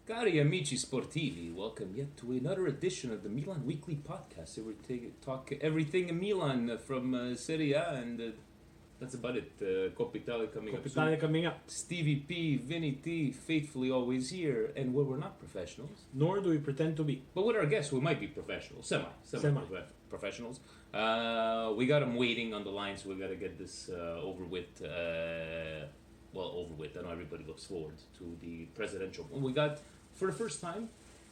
Cari amici sportivi, welcome yet to another edition of the Milan Weekly Podcast. Where we talk everything in Milan from Serie A, and that's about it. Coppa Italia coming up soon. Coming up. Stevie P, Vinny T, faithfully always here, and we're not professionals. Nor do we pretend to be. But with our guests, we might be professionals, professionals. We got them waiting on the line, so we got to get this over with. Over with. I know everybody looks forward to the presidential. We got, for the first time,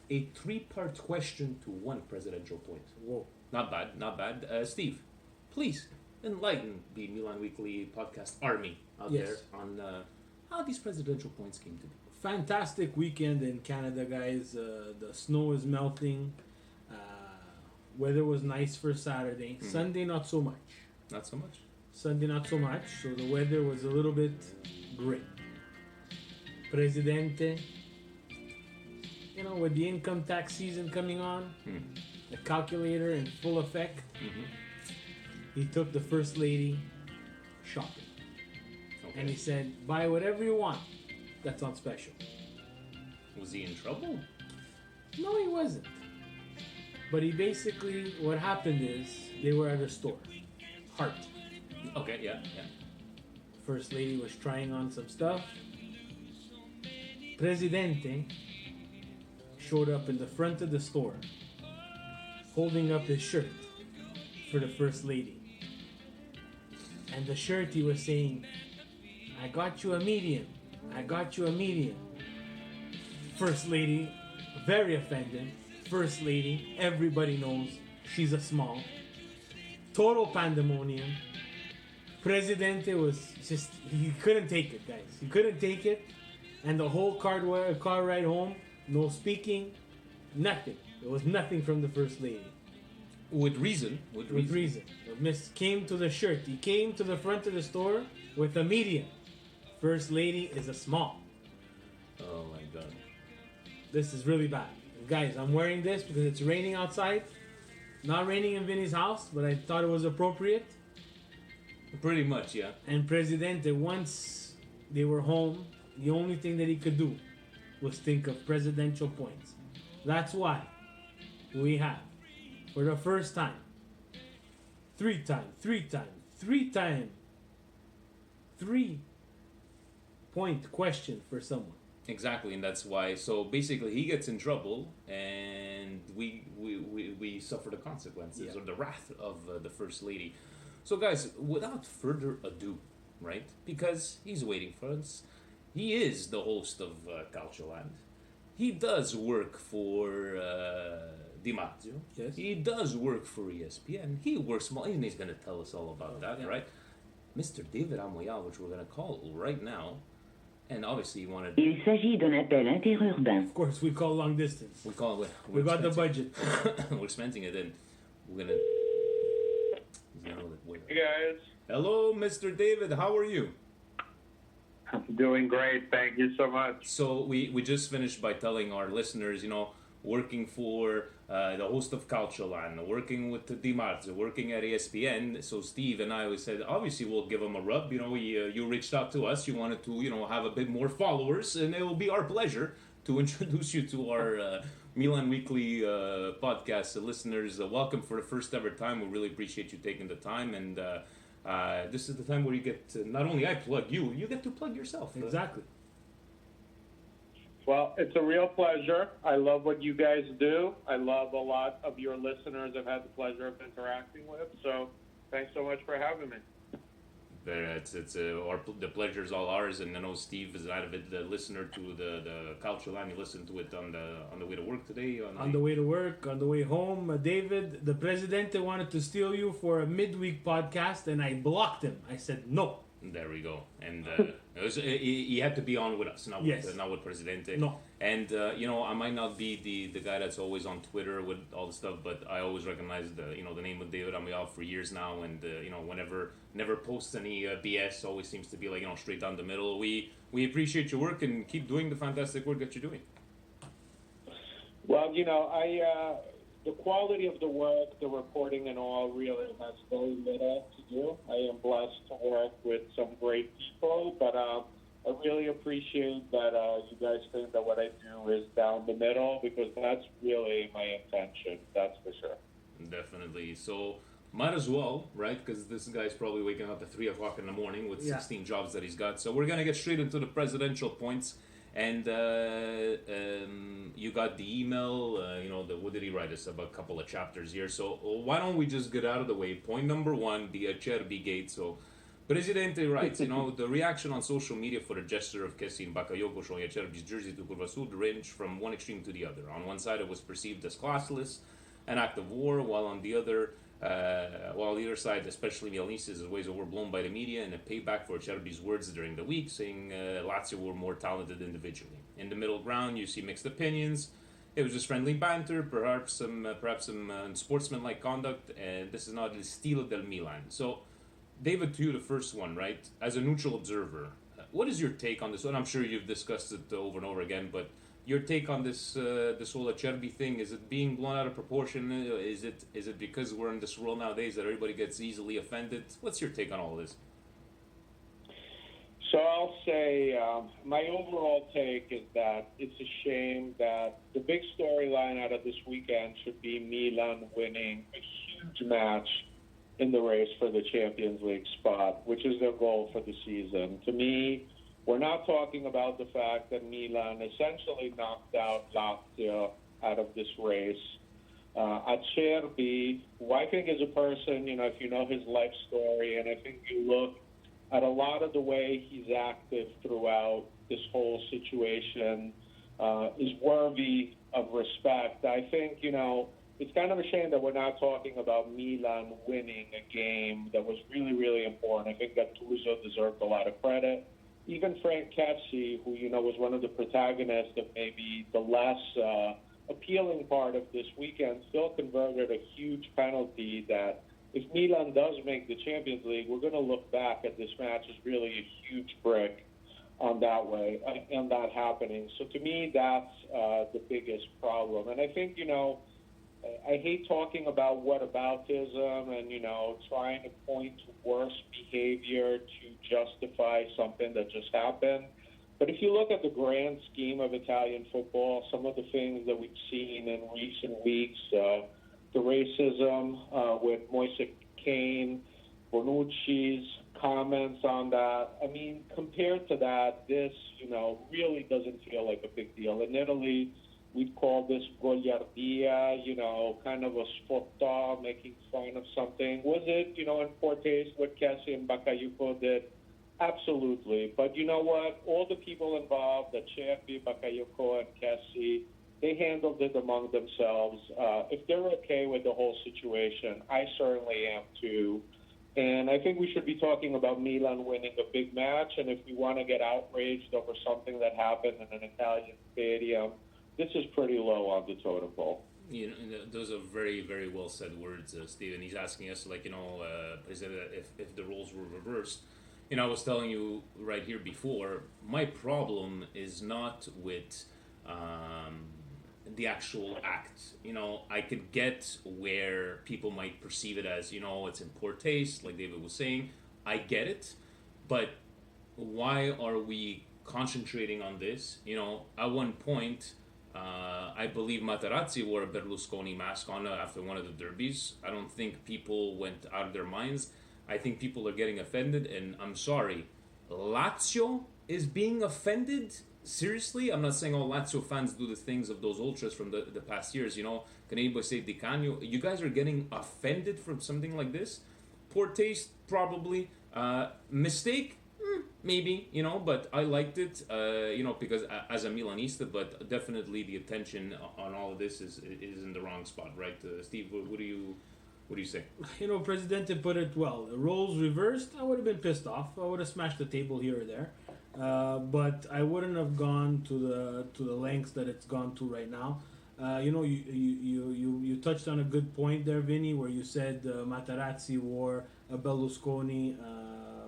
a 3-part question to 1 presidential point. Whoa. Not bad. Steve, please enlighten the Milan Weekly Podcast army out there on how these presidential points came to be. Fantastic weekend in Canada, guys. The snow is melting. Weather was nice for Saturday. Mm-hmm. Sunday, not so much. Sunday, not so much. So the weather was a little bit gray. Presidente, with the income tax season coming on, the calculator in full effect, he took the First Lady shopping. Okay. And he said, buy whatever you want that's on special. Was he in trouble? No, he wasn't. But he basically, what happened is, they were at a store. Heart. Okay, yeah. First Lady was trying on some stuff. Presidente showed up in the front of the store, holding up his shirt for the First Lady. And the shirt, he was saying, I got you a medium. First Lady, very offended. First Lady, everybody knows she's a small. Total pandemonium. Presidente was just, he couldn't take it, guys. He couldn't take it. And the whole car ride home, no speaking, nothing. There was nothing from the First Lady. With reason. Miss came to the shirt. He came to the front of the store with a medium. First Lady is a small. Oh my God. This is really bad. Guys, I'm wearing this because it's raining outside. Not raining in Vinny's house, but I thought it was appropriate. Pretty much, yeah. And Presidente, once they were home, the only thing that he could do was think of presidential points. That's why we have, for the first time, three-point question for someone. Exactly, and that's why. So basically, he gets in trouble, and we suffer the consequences or the wrath of the First Lady. So, guys, without further ado, right? Because he's waiting for us. He is the host of Calcioland. He does work for Di Marzio. Yes. He does work for ESPN. He works small, and he's going to tell us all about that, right? Mr. David Amoyal, which we're going to call right now. And obviously, you wanted. Il s'agit d'un appel interurbain. Of course, we call long distance. We got the budget. We're expensing it in. We're gonna. Hey guys. Hello, Mr. David. How are you? I'm doing great. Thank you so much. So we just finished by telling our listeners, working for the host of Calcioland, working with Di Marzio, working at ESPN. So Steve and I, we said, obviously we'll give him a rub. You reached out to us. You wanted to, have a bit more followers, and it will be our pleasure to introduce you to our Milan Weekly podcast. Listeners, welcome for the first ever time. We really appreciate you taking the time, and this is the time where you get to, not only I plug you, you get to plug yourself. Exactly. Well, it's a real pleasure. I love what you guys do. I love a lot of your listeners I've had the pleasure of interacting with. So thanks so much for having me. The pleasure's all ours, and I know Steve is out of it, the listener to the Calcioland. You listened to it on the way to work today. On the way to work, on the way home, David, the Presidente wanted to steal you for a midweek podcast, and I blocked him. I said no. There we go. And he had to be on with us, not with Presidente. No. And I might not be the guy that's always on Twitter with all the stuff, but I always recognize the name of David Amoyal for years now, and never posts any BS. Always seems to be straight down the middle. We appreciate your work and keep doing the fantastic work that you're doing. Well, the quality of the work, the reporting and all really has very little to do. I am blessed to work with some great people, but I really appreciate that you guys think that what I do is down the middle because that's really my intention. That's for sure. Definitely. So might as well, right? Because this guy's probably waking up at 3 o'clock in the morning with Yeah. 16 jobs that he's got. So we're gonna get straight into the presidential points. And you got the email. What did he write us about? A couple of chapters here. So why don't we just get out of the way? Point number one: the Acerbi gate. So. Presidente writes, the reaction on social media for the gesture of Kessin Bakayoko showing Acerbi's jersey to Curva Sud ranged from one extreme to the other. On one side, it was perceived as classless, an act of war, while on the other, side, especially Milanistas, ways overblown by the media and a payback for Acerbi's words during the week, saying Lazio were more talented individually. In the middle ground, you see mixed opinions. It was just friendly banter, perhaps some sportsmanlike conduct, and this is not the stile del Milan. So, David, to you, the first one, right? As a neutral observer, what is your take on this? And I'm sure you've discussed it over and over again, but your take on this whole Acerbi thing, is it being blown out of proportion? Is it because we're in this world nowadays that everybody gets easily offended? What's your take on all this? So I'll say my overall take is that it's a shame that the big storyline out of this weekend should be Milan winning a huge match in the race for the Champions League spot, which is their goal for the season. To me, we're not talking about the fact that Milan essentially knocked out Lazio out of this race. Acerbi, who I think is a person, if you know his life story, and I think you look at a lot of the way he's acted throughout this whole situation, is worthy of respect. I think, it's kind of a shame that we're not talking about Milan winning a game that was really, really important. I think Gattuso deserved a lot of credit. Even Frank Kessie, who, was one of the protagonists of maybe the less appealing part of this weekend, still converted a huge penalty that if Milan does make the Champions League, we're going to look back at this match as really a huge brick on that happening. So to me, that's the biggest problem. And I think, I hate talking about whataboutism and, trying to point to worse behavior to justify something that just happened. But if you look at the grand scheme of Italian football, some of the things that we've seen in recent weeks, the racism with Moise Kean, Bonucci's comments on that, compared to that, this, really doesn't feel like a big deal. In Italy, we'd call this goliardia, kind of a sfottò, making fun of something. Was it, in poor taste what Kessie and Bakayoko did? Absolutely. But you know what? All the people involved, Acerbi, Bakayoko, and Kessie, they handled it among themselves. If they're okay with the whole situation, I certainly am too. And I think we should be talking about Milan winning a big match. And if we want to get outraged over something that happened in an Italian stadium, this is pretty low on the totem pole. Those are very, very well said words, Stephen. He's asking us, if the roles were reversed. I was telling you right here before, my problem is not with the actual act. I could get where people might perceive it as, it's in poor taste, like David was saying. I get it, but why are we concentrating on this? At one point, I believe Materazzi wore a Berlusconi mask on after one of the derbies. I don't think people went out of their minds. I think people are getting offended, and I'm sorry, Lazio is being offended? Seriously? I'm not saying all Lazio fans do the things of those ultras from the past years, Canadian boy say Di Canio. You guys are getting offended from something like this? Poor taste, probably. Mistake? Maybe, but I liked it, because as a Milanista, but definitely the attention on all of this is in the wrong spot, right? Steve, what do you say? Presidente put it well. The roles reversed, I would have been pissed off. I would have smashed the table here or there. But I wouldn't have gone to the lengths that it's gone to right now. You touched on a good point there, Vinny, where you said Materazzi wore a Berlusconi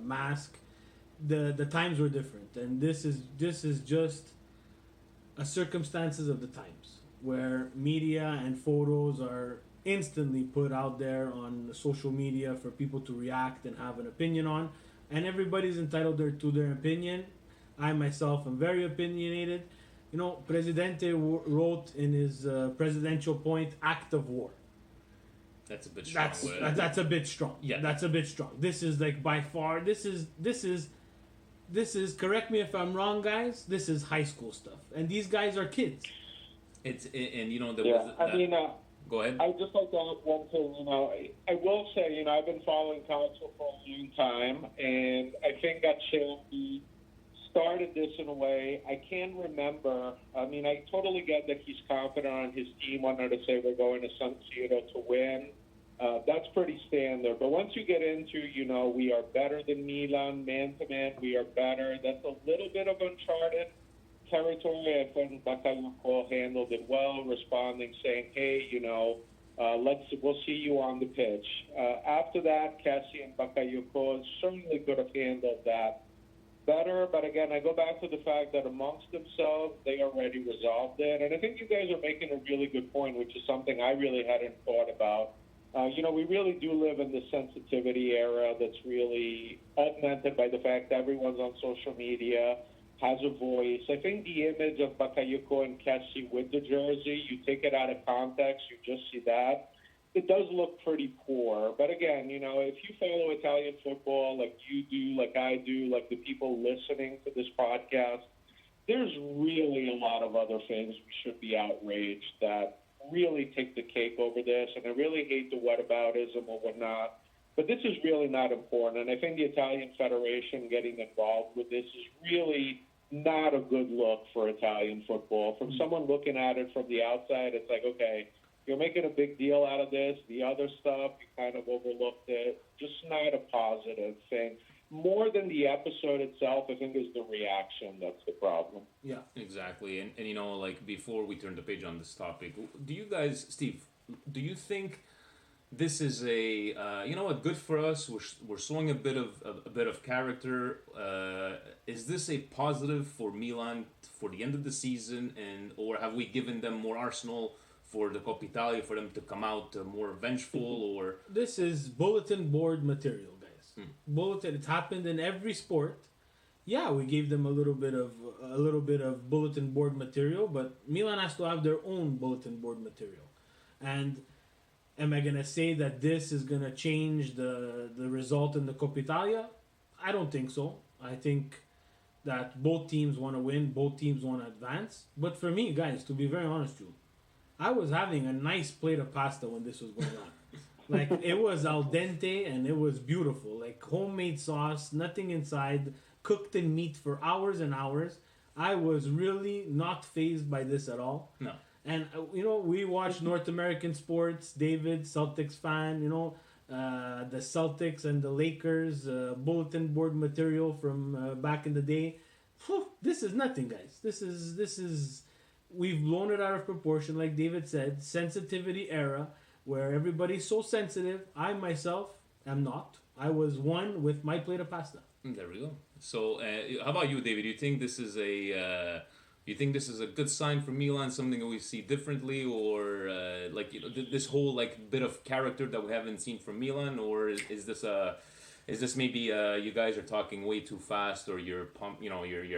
mask. The times were different, and this is just a circumstances of the times where media and photos are instantly put out there on social media for people to react and have an opinion on, and everybody's entitled to their opinion. I myself am very opinionated. You know, Presidente wrote in his presidential point, act of war. That's a bit strong. That's a bit strong. Yeah. That's a bit strong. This is like by far. This is. Correct me if I'm wrong, guys. This is high school stuff, and these guys are kids. It's and you know there Yeah, was. I mean, Go ahead. I just like to add one thing. I will say, I've been following college football a long time, and I think that Shelby started this in a way I can remember. I mean, I totally get that he's confident on his team, wanted to say we're going to San Siro to win. That's pretty standard. But once you get into, we are better than Milan, man to man, we are better. That's a little bit of uncharted territory. I think Bakayoko handled it well, responding, saying, hey, we'll see you on the pitch. After that, Cassie and Bakayoko certainly could have handled that better. But again, I go back to the fact that amongst themselves, they already resolved it. And I think you guys are making a really good point, which is something I really hadn't thought about. We really do live in the sensitivity era that's really augmented by the fact that everyone's on social media, has a voice. I think the image of Bakayoko and Cassie with the jersey, you take it out of context, you just see that. It does look pretty poor. But again, if you follow Italian football like you do, like I do, like the people listening to this podcast, there's really a lot of other things we should be outraged that really take the cake over this. And I really hate the whataboutism or whatnot. But this is really not important. And I think the Italian Federation getting involved with this is really not a good look for Italian football. From someone looking at it from the outside, it's like, okay, you're making a big deal out of this. The other stuff, you kind of overlooked it. Just not a positive thing. More than the episode itself, I think, is the reaction that's the problem. Yeah. Exactly. And before we turn the page on this topic, do you guys, Steve, do you think this is a good for us? We're showing a bit of character. Is this a positive for Milan for the end of the season, or have we given them more arsenal for the Coppa Italia for them to come out more vengeful? Or this is bulletin board material, guys. Bulletin. It's happened in every sport. Yeah, we gave them a little bit of bulletin board material, but Milan has to have their own bulletin board material, and. Am I going to say that this is going to change the result in the Coppa Italia? I don't think so. I think that both teams want to win, both teams want to advance. But for me, guys, to be very honest with you, I was having a nice plate of pasta when this was going on. Like, it was al dente and it was beautiful. Like, homemade sauce, nothing inside, cooked in meat for hours and hours. I was really not fazed by this at all. No. And, we watch North American sports. David, Celtics fan, the Celtics and the Lakers, bulletin board material from back in the day. Whew, this is nothing, guys. This is, we've blown it out of proportion, like David said, sensitivity era, where everybody's so sensitive. I myself am not. I was one with my plate of pasta. There we go. So, how about you, David? You think this is a good sign for Milan, something that we see differently, or this whole bit of character that we haven't seen from Milan, or is this maybe you guys are talking way too fast, or your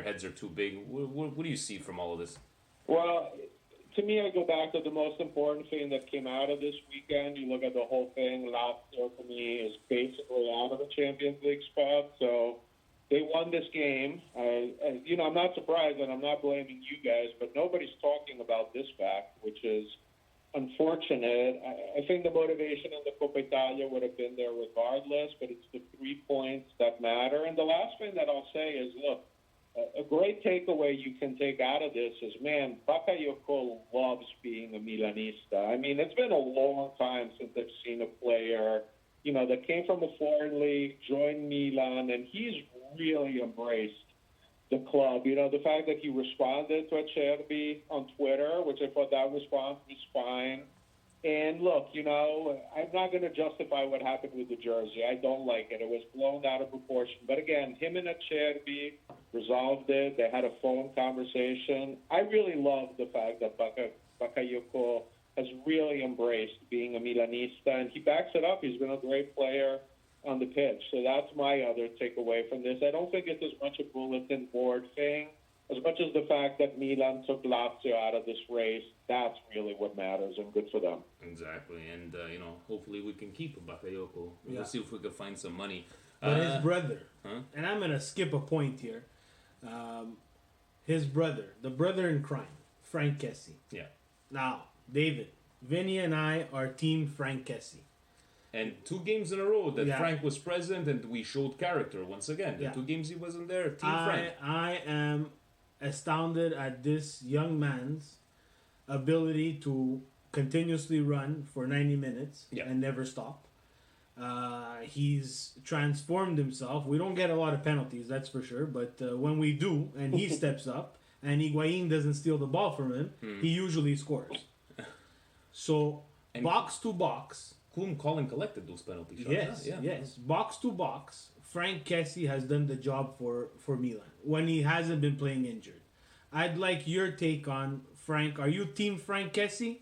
heads are too big? What do you see from all of this? Well, to me, I go back to the most important thing that came out of this weekend. You look at the whole thing. Lazio, to me, is basically out of the Champions League spot, so. They won this game. I'm not surprised, and I'm not blaming you guys, but nobody's talking about this fact, which is unfortunate. I think the motivation in the Coppa Italia would have been there regardless, but it's the 3 points that matter. And the last thing that I'll say is, look, a great takeaway you can take out of this is, man, Bakayoko loves being a Milanista. I mean, it's been a long time since I've seen a player, that came from a foreign league, joined Milan, and he's really embraced the club. The fact that he responded to Acerbi on Twitter, which I thought that response was fine. And look, I'm not going to justify what happened with the jersey. I don't like it. It was blown out of proportion. But again, him and Acerbi resolved it. They had a phone conversation. I really love the fact that Bakayoko has really embraced being a Milanista, and he backs it up. He's been a great player on the pitch. So that's my other takeaway from this. I don't think it's as much a bulletin board thing as much as the fact that Milan took Lazio out of this race. That's really what matters, and good for them. Exactly, and hopefully we can keep Bakayoko. Yeah. We'll see if we can find some money. But his brother, huh? and I'm gonna skip a point here. His brother, the brother in crime, Frank Kessie. Yeah. Now, David, Vinny, and I are Team Frank Kessie. And 2 games in a row that Yeah. Frank was present and we showed character once again. The Yeah. 2 games he wasn't there, Team Frank. I am astounded at this young man's ability to continuously run for 90 minutes Yeah. and never stop. He's transformed himself. We don't get a lot of penalties, that's for sure. But when we do, and he steps up, and Higuain doesn't steal the ball from him, he usually scores. So, And- box to box, Klum calling collected those penalty shots. yes, huh? yes. Box to box, Frank Kessie has done the job for Milan when he hasn't been playing injured. I'd like your take on Frank. Are you Team Frank Kessie?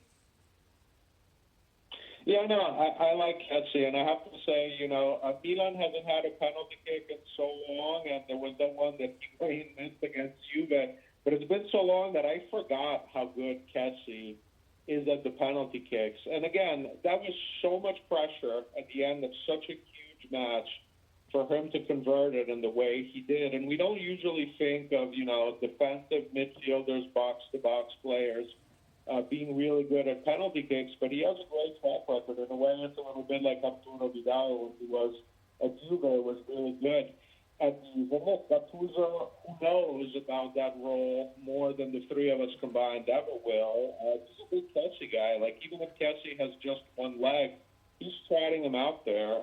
Yeah, no, I like Kessie, and I have to say, Milan hasn't had a penalty kick in so long, and there was the one that he missed against Juve. But it's been so long that I forgot how good Kessie is at the penalty kicks. And again, that was so much pressure at the end of such a huge match for him to convert it in the way he did. And we don't usually think of, defensive midfielders, box-to-box players being really good at penalty kicks, but he has a great track record. In a way, it's a little bit like Arturo Vidal when he was at Juve, was really good at these. And look, Gattuso knows about that role more than the 3 of us combined ever will. He's a big Kessie guy. Like, even if Kessie has just one leg, he's trotting him out there.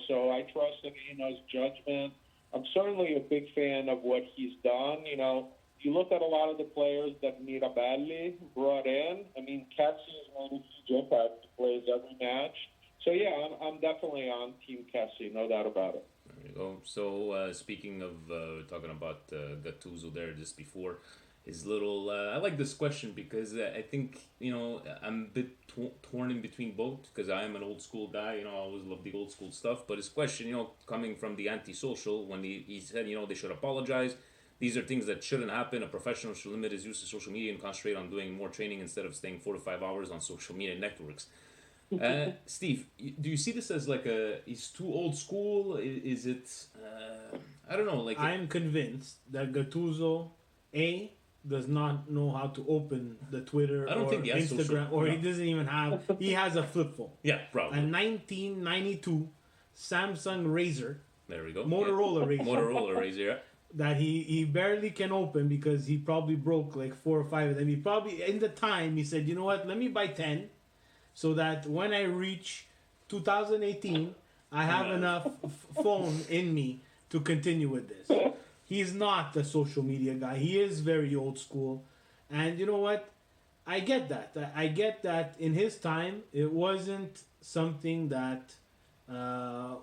So I trust his judgment. I'm certainly a big fan of what he's done. You look at a lot of the players that Mirabelli brought in. I mean, Kessie has made a huge impact. He plays every match. So, yeah, I'm definitely on Team Kessie, no doubt about it. There you go. So, speaking of talking about Gattuso there just before, his little... I like this question because I think, I'm a bit torn in between both because I am an old school guy. I always love the old school stuff. But his question, coming from the antisocial, when he said, they should apologize. These are things that shouldn't happen. A professional should limit his use of social media and concentrate on doing more training instead of staying 4 to 5 hours on social media networks. Steve, do you see this as like he's too old school? Is it, I don't know. I'm convinced that Gattuso, does not know how to open the Twitter I don't or think he has Instagram, social- or he no. doesn't even have, he has a flip phone. Yeah, probably. A 1992 Samsung Razr, There we go. Motorola Razr, Motorola Razr, yeah. that he barely can open because he probably broke like 4 or 5 of them. He probably, in the time, he said, you know what, let me buy 10 so that when I reach 2018, I have enough phone in me to continue with this. He's not a social media guy. He is very old school. And you know what? I get that. I get that in his time, it wasn't something that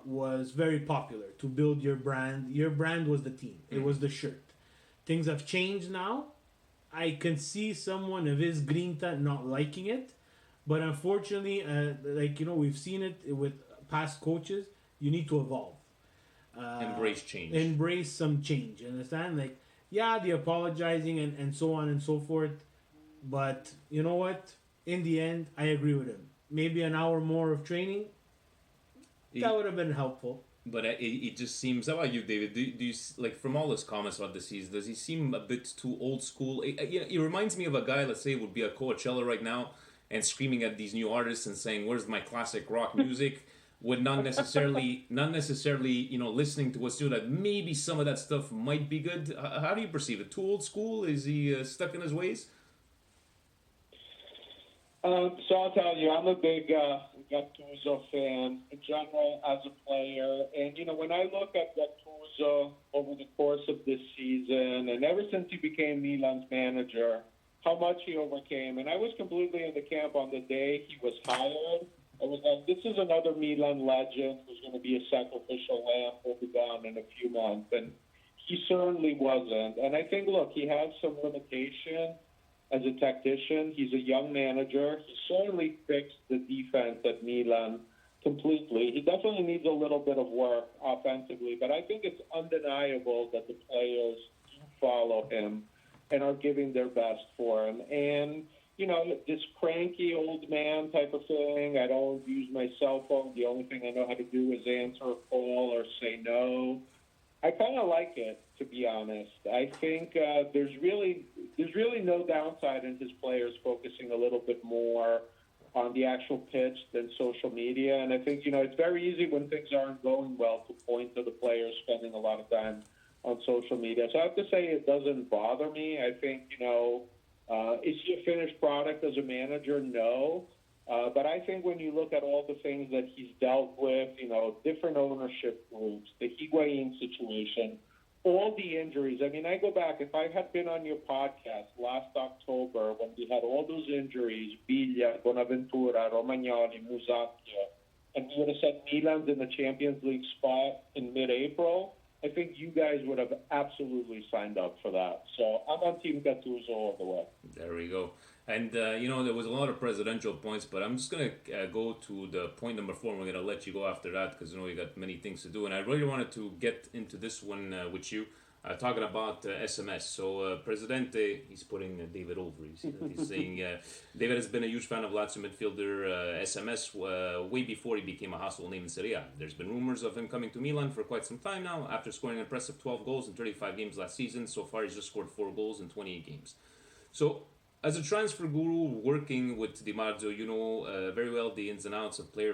was very popular to build your brand. Your brand was the team. It was the shirt. Things have changed now. I can see someone of his grinta not liking it. But unfortunately, we've seen it with past coaches, you need to evolve. Embrace change. Embrace some change. Understand? The apologizing and so on and so forth. But you know what? In the end, I agree with him. Maybe an hour more of training, that would have been helpful. But it just seems... How about you, David? Do you from all his comments about the season, does he seem a bit too old school? He reminds me of a guy, let's say, would be at Coachella right now and screaming at these new artists and saying, "Where's my classic rock music?" With not necessarily, listening to what's new. That maybe some of that stuff might be good. How do you perceive it? Too old school? Is he stuck in his ways? So I'll tell you, I'm a big Gattuso fan in general as a player. And, when I look at Gattuso over the course of this season, and ever since he became Milan's manager, how much he overcame. And I was completely in the camp on the day he was hired. I was like, this is another Milan legend who's going to be a sacrificial lamb who'll be gone in a few months. And he certainly wasn't. And I think, look, he has some limitation as a tactician. He's a young manager. He certainly fixed the defense at Milan completely. He definitely needs a little bit of work offensively, but I think it's undeniable that the players do follow him and are giving their best for him. And, you know, this cranky old man type of thing, I don't use my cell phone. The only thing I know how to do is answer a call or say no. I kind of like it, to be honest. I think there's really no downside in his players focusing a little bit more on the actual pitch than social media. And I think it's very easy when things aren't going well to point to the players spending a lot of time on social media. So I have to say it doesn't bother me. I think is he a finished product as a manager? No. But I think when you look at all the things that he's dealt with, different ownership groups, the Higuain situation, all the injuries. I mean, I go back, if I had been on your podcast last October when we had all those injuries, Biglia, Bonaventura, Romagnoli, Musacchio, and we would have said Milan's in the Champions League spot in mid-April, I think you guys would have absolutely signed up for that. So I'm on Team Gattuso all the way. There we go. And, there was a lot of presidential points, but I'm just going to go to the point number 4, and we're going to let you go after that because, you got many things to do. And I really wanted to get into this one with you, talking about SMS. So, Presidente, he's putting David over. He's saying David has been a huge fan of Lazio midfielder SMS way before he became a household name in Serie A. There's been rumors of him coming to Milan for quite some time now, after scoring an impressive 12 goals in 35 games last season. So far, he's just scored 4 goals in 28 games. So, as a transfer guru working with Di Marzio, you know very well the ins and outs of player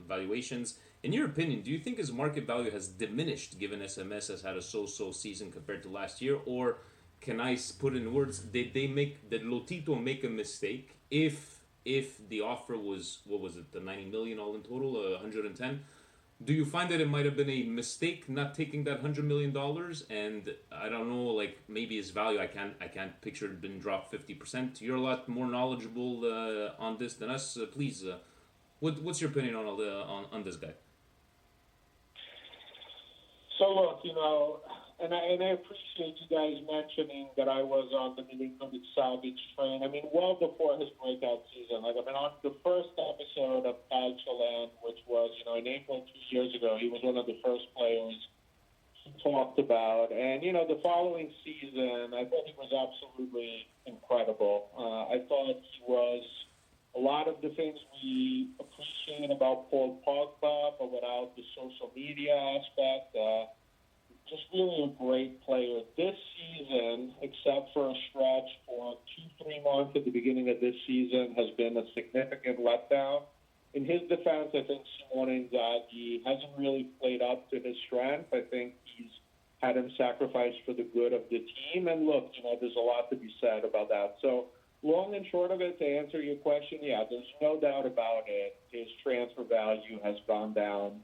valuations. In your opinion, do you think his market value has diminished given SMS has had a so-so season compared to last year? Or can I put in words, did Lotito make a mistake if the offer was, what was it, the 90 million all in total, 110? Do you find that it might have been a mistake not taking that $100 million? And I don't know, like maybe his value, I can't picture it been dropped 50%. You're a lot more knowledgeable on this than us. Please, what's your opinion on on this guy? So look, and I appreciate you guys mentioning that I was on the Milinkovic Savic train. I mean, well before his breakout season. Like, I mean, on the first episode of Calcioland, which was, in April 2 years ago, he was one of the first players he talked about. And, the following season, I thought he was absolutely incredible. I thought he was a lot of the things we appreciate about Paul Pogba, but without the social media aspect. Just really a great player. This season, except for a stretch for 2-3 months at the beginning of this season, has been a significant letdown. In his defense, I think Simone Inzaghi hasn't really played up to his strength. I think he's had him sacrificed for the good of the team. And look, there's a lot to be said about that. So long and short of it, to answer your question, yeah, there's no doubt about it. His transfer value has gone down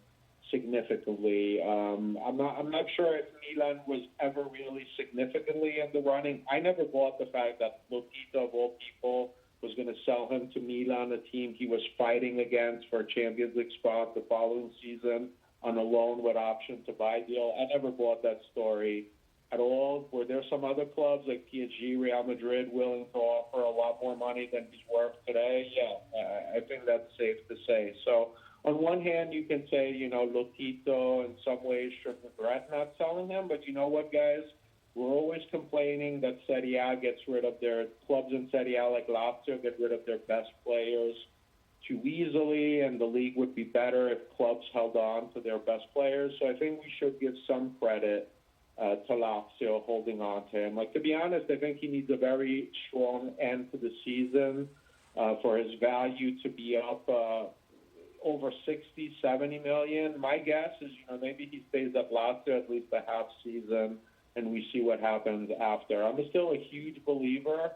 significantly. I'm not sure if Milan was ever really significantly in the running. I never bought the fact that Lotito, of all people, was going to sell him to Milan, a team he was fighting against for a Champions League spot the following season on a loan with option to buy deal. I never bought that story at all. Were there some other clubs like PSG, Real Madrid willing to offer a lot more money than he's worth today? Yeah, I think that's safe to say. So on one hand, you can say, Lotito in some ways should regret not selling him. But you know what, guys? We're always complaining that Serie A gets rid of their clubs in Serie A like Lazio get rid of their best players too easily, and the league would be better if clubs held on to their best players. So I think we should give some credit to Lazio holding on to him. Like, to be honest, I think he needs a very strong end to the season for his value to be up over 60, 70 million. My guess is, maybe he stays at Lazio at least a half season and we see what happens after. I'm still a huge believer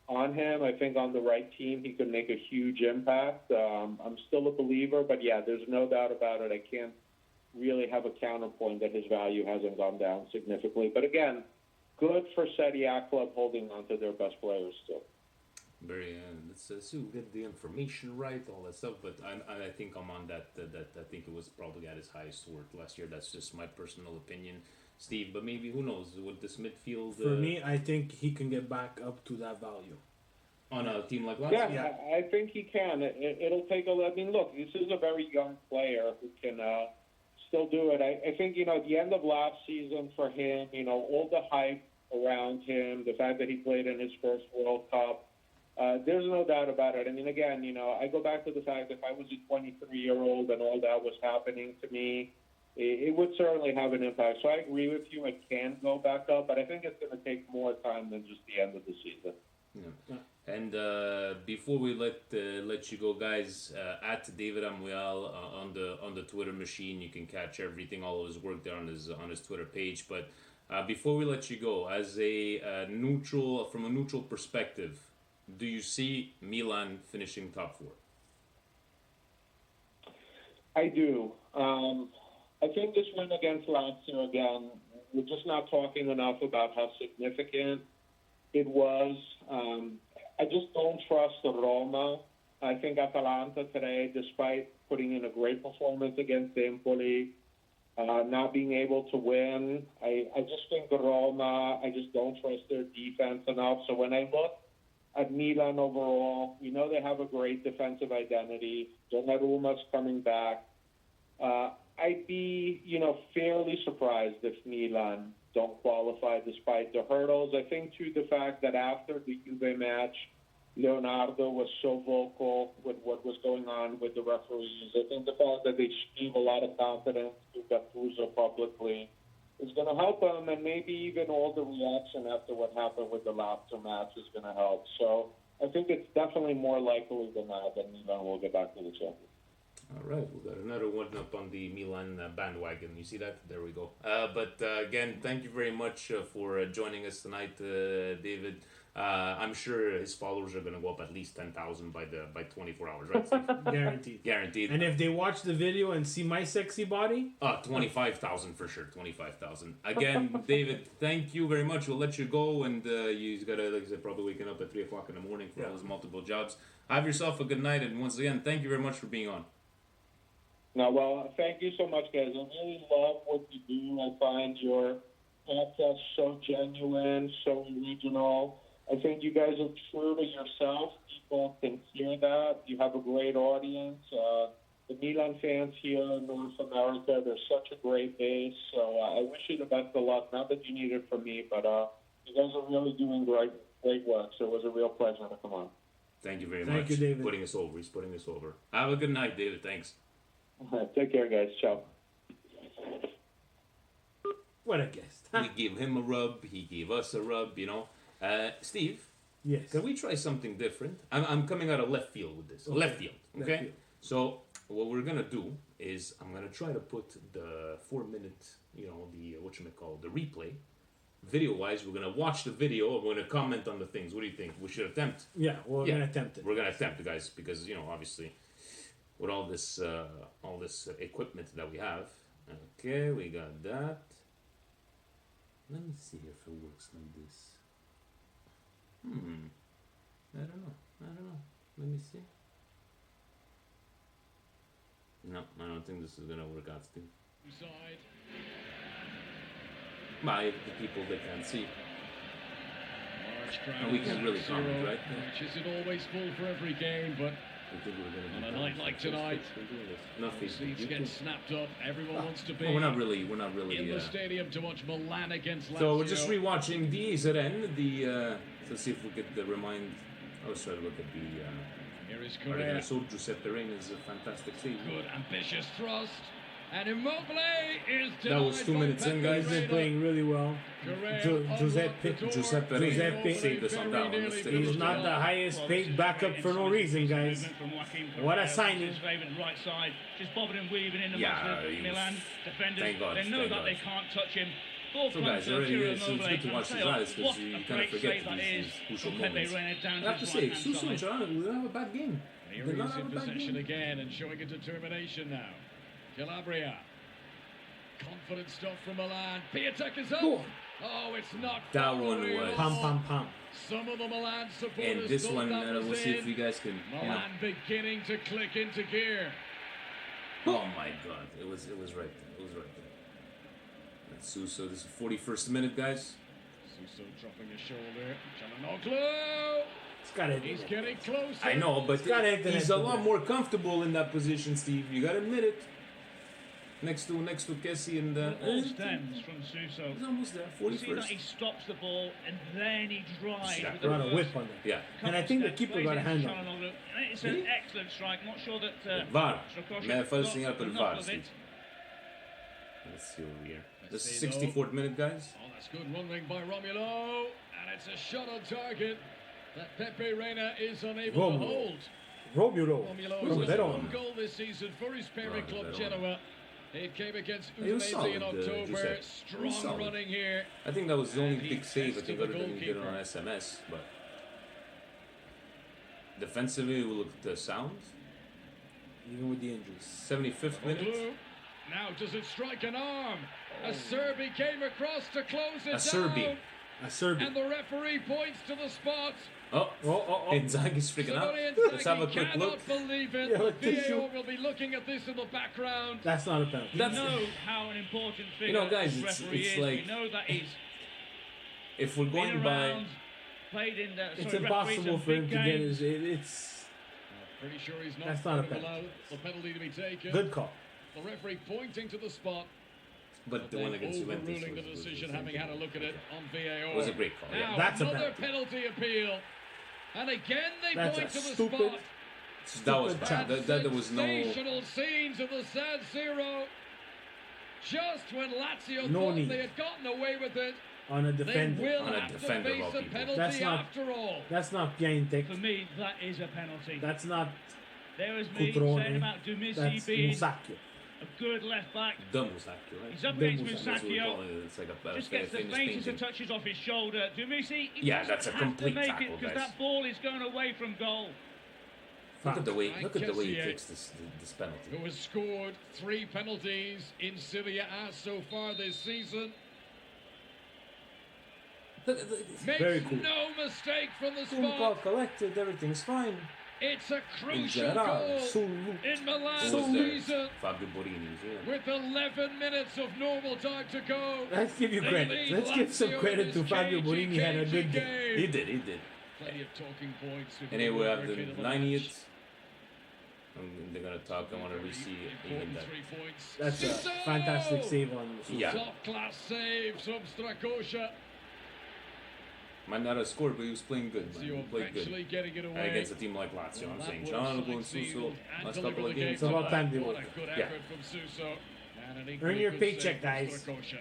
on him. I think on the right team, he could make a huge impact. I'm still a believer, but yeah, there's no doubt about it. I can't really have a counterpoint that his value hasn't gone down significantly. But again, good for Serie A club holding on to their best players still. Very, let's see, we get the information right, all that stuff. But I think I'm on that. I think it was probably at his highest worth last year. That's just my personal opinion, Steve. But maybe who knows with this midfield. For me, I think he can get back up to that value. on a team like Lazio? Yeah, I think he can. It'll take a. I mean, look, this is a very young player who can still do it. I think at the end of last season for him, all the hype around him, the fact that he played in his first World Cup. There's no doubt about it. I mean, again, I go back to the fact that if I was a 23-year-old and all that was happening to me, it would certainly have an impact. So I agree with you. It can go back up, but I think it's going to take more time than just the end of the season. Yeah. And before we let you go, guys, at David Amouyal on the Twitter machine, you can catch everything, all of his work there on his Twitter page. But before we let you go, as from a neutral perspective, do you see Milan finishing top four? I do. I think this win against Lazio, again, we're just not talking enough about how significant it was. I just don't trust Roma. I think Atalanta today, despite putting in a great performance against Empoli, not being able to win, I just think Roma, I just don't trust their defense enough. So when I look at Milan overall, we know they have a great defensive identity. Donnarumma's coming back. I'd be, fairly surprised if Milan don't qualify despite the hurdles. I think, too, the fact that after the Juve match, Leonardo was so vocal with what was going on with the referees. I think the fact that they gave a lot of confidence to Gattuso publicly is going to help them, and maybe even all the reaction after what happened with the Lazio match is going to help. So I think it's definitely more likely than not that Milan will get back to the Champions. All right, we got another one up on the Milan bandwagon. You see that? There we go. But again, thank you very much for joining us tonight, David. I'm sure his followers are going to go up at least 10,000 by 24 hours, right, Steve? Guaranteed. Guaranteed. And if they watch the video and see my sexy body, 25,000 for sure. 25,000. Again, David, thank you very much. We'll let you go, and you got to, like I said, probably waking up at 3 o'clock in the morning for all those multiple jobs. Have yourself a good night, and once again, thank you very much for being on. No, well, thank you so much, guys. I really love what you do. I find your podcast so genuine, so original. I think you guys are true to yourself. People can hear that. You have a great audience. The Milan fans here in North America, they're such a great base. So I wish you the best of luck. Not that you need it from me, but you guys are really doing great work. So it was a real pleasure to come on. Thank you very much. Thank you, David. Putting us over. He's putting us over. Have a good night, David. Thanks. Take care, guys. Ciao. what a guest. We gave him a rub. He gave us a rub, Steve, Yes. can we try something different? I'm coming out of left field with this. Okay. Left field, okay? Left field. So what we're going to do is I'm going to try to put the 4-minute, the replay. Video-wise, we're going to watch the video and we're going to comment on the things. What do you think? We should attempt. Yeah, we're going to attempt it. We're going to attempt, guys, because, obviously, with all this equipment that we have. Okay, we got that. Let me see if it works like this. I don't know. Let me see. No, I don't think this is gonna work out, Steve. By the people they can't see. And we can really comment, right? Matches it always full for every game, but on a night like tonight, seats get snapped up. Everyone wants to be. We're not really. In the stadium to watch Milan against Lazio. So we're just rewatching the ZN. Let's see if we could remind. I was trying to look at the. Here is Correa. So Giuseppe Reina is a fantastic season. Good, ambitious thrust. And Immobile is That was 2 minutes in, guys. He's been playing really well. Giuseppe Giuseppe saved us on that one. He's not the highest paid backup for no reason, guys. What a signing. Right side, just bobbing and weaving in the Milan defenders. Thank God, they know thank that God. they can't touch him. So guys, it's good to watch these eyes because you kind of forget these crucial moments. I have to say, Suso and Gerrard, we don't have a bad game. Here he is in possession again and showing a determination now. Calabria. Confident stuff from Milan. Piatek is up. Oh, it's not. That one was. Pam. Some of the Milan supporters. And this thought one, that was we'll see if in. you guys can. Milan beginning to click into gear. Oh my God! It was right there. It was right there. That's Suso. This is 41st minute, guys. Suso dropping his shoulder. Çalhanoğlu. gotta He's hit it. getting closer. I know, but gotta hit the he's net a to lot net. more comfortable in that position, Steve. You gotta admit it. Next to Kessie and It all stems from Suso. he's almost there. You see that he 41st. stops the ball and then he drives Yeah. with the Got a reverse whip on that. Yeah. And I think the keeper got a hand on it. it. It's Did an he? excellent strike. Not sure that VAR. Strakosha Men får got signal på enough VAR, of Steve. it. Let's see over here. Let's This see, is though. 64th minute, guys. Oh, that's good running by Romulo. And it's a shot on target that Pepe Reina is unable to Romulo. hold. Romulo Romulo from has got Verona. one goal this season for his parent club Verona. Genoa. It came against He was Udinese in solid, October. Giuseppe. He was Strong solid. running here. I think that was the only And he big save I tested think the other than he did on goalkeeper. SMS. But defensively, we looked sound. Even with the injuries. 75th minute. Blue. Now does it strike an arm? A Serbi came across to close it A Serbi. down. A Serbian. And the referee points to the spot. Oh, Oh. Inzaghi's freaking out. Simone Let's have a Inzaghi quick look. cannot believe it. Yeah, The what the VAR shoot? will be looking at this in the background. That's not a penalty. We That's- know how an important figure You know, guys, this it's referee is. like- We know that he's If we're been going by, around, played in the. It's sorry, refereed impossible some for him big to get games. his. It's Pretty sure he's not That's not a going to allow penalty. the penalty to be taken. good call. The referee pointing to the spot. but the one against Juventus overruling the was decision, having had a look at it on VAR. It was a great call. Now, Yeah, That's a another penalty. penalty appeal. And again, they That's point a to the stupid- spot. that was stupid bad. chance. There was no. Sensational scenes of the San Siro. Just when Lazio No thought need. they had gotten away with it, On a they defender. will On a have to defender of face all a people. penalty That's not- after all. That's not Pianitek. For me, that is a penalty. That's not There was me Cutrone. saying about Dumisi That's being Musacchio. a good left back. The Musacchio, right? He's up The against Musacchio. That's what we call Musacchio. it. It's like a Just gets the famous faintest painting. of touches off his shoulder. Dumisi, he Yeah, doesn't that's a have complete to make tackle, it because guys. that ball is going away from goal. Look at the way. Look at the way he Kessié. takes this penalty. Who has scored 3 penalties in Serie A so far this season. Makes Very cool. no mistake from the Cool call spot. collected. Everything's fine. It's a In crucial general, goal Sulu. in Milan Who this was there? season. Fabio Borini. Yeah. With 11 minutes of normal time to go. Let's give you They credit. lead Let's give some Lazio credit in to this Fabio cagey, Borini. Had a cagey good game. He did. He did. Plenty of talking points. with Anyway, we have work the into match. 90th. They're gonna talk. I want to re-see even Important that. 3 points. That's a Suso! fantastic save on the Yeah. Top class save from Strakosha. Might not have scored, but he was playing good. Man. Lazio He played eventually good. getting it away. Against a team like Lazio, I'm That saying. would John have and sealed Suso, and last delivered couple the of game games. It's about back. time they What work. a good Yeah. effort from Suso. And an Earn equally your good paycheck, save from guys. Strakosha.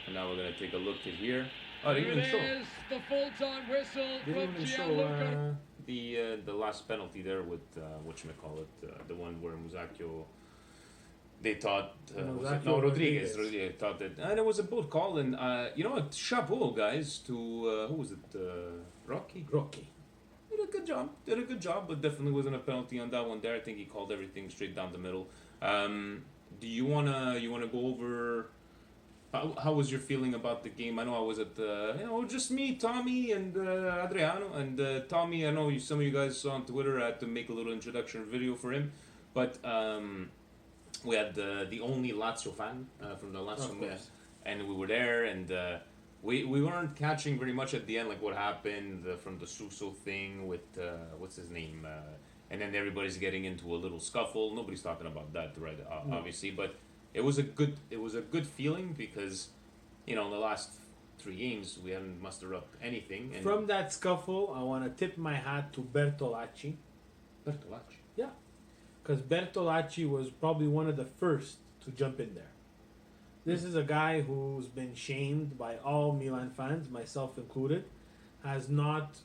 And now we're gonna take a look at here. Oh, they Here didn't it show. is, the full-time whistle They from didn't even show Gianluca. the last penalty there with whatchamacallit, the one where Musacchio. They thought was it? Musacchio No, Rodriguez. Rodriguez. Rodriguez thought that, and it was a both call. And you know what? Chapeau, guys, to who was it? Rocky. Rocky. Did a good job. Did a good job, but definitely wasn't a penalty on that one there. I think he called everything straight down the middle. Do you wanna go over? How was your feeling about the game? I know I was at just me, Tommy, and Adriano. And Tommy, I know some of you guys saw on Twitter. I had to make a little introduction video for him, but we had the only Lazio fan from the Lazio Of course. and we were there, and we weren't catching very much at the end, like what happened from the Suso thing with what's his name, and then everybody's getting into a little scuffle. Nobody's talking about that, right? Obviously, but it was a good feeling because, in the last 3 games we haven't mustered up anything. And From that scuffle, I want to tip my hat to Bertolacci. Bertolacci. Yeah. Because Bertolacci was probably one of the first to jump in there. This is a guy who's been shamed by all Milan fans, myself included, has not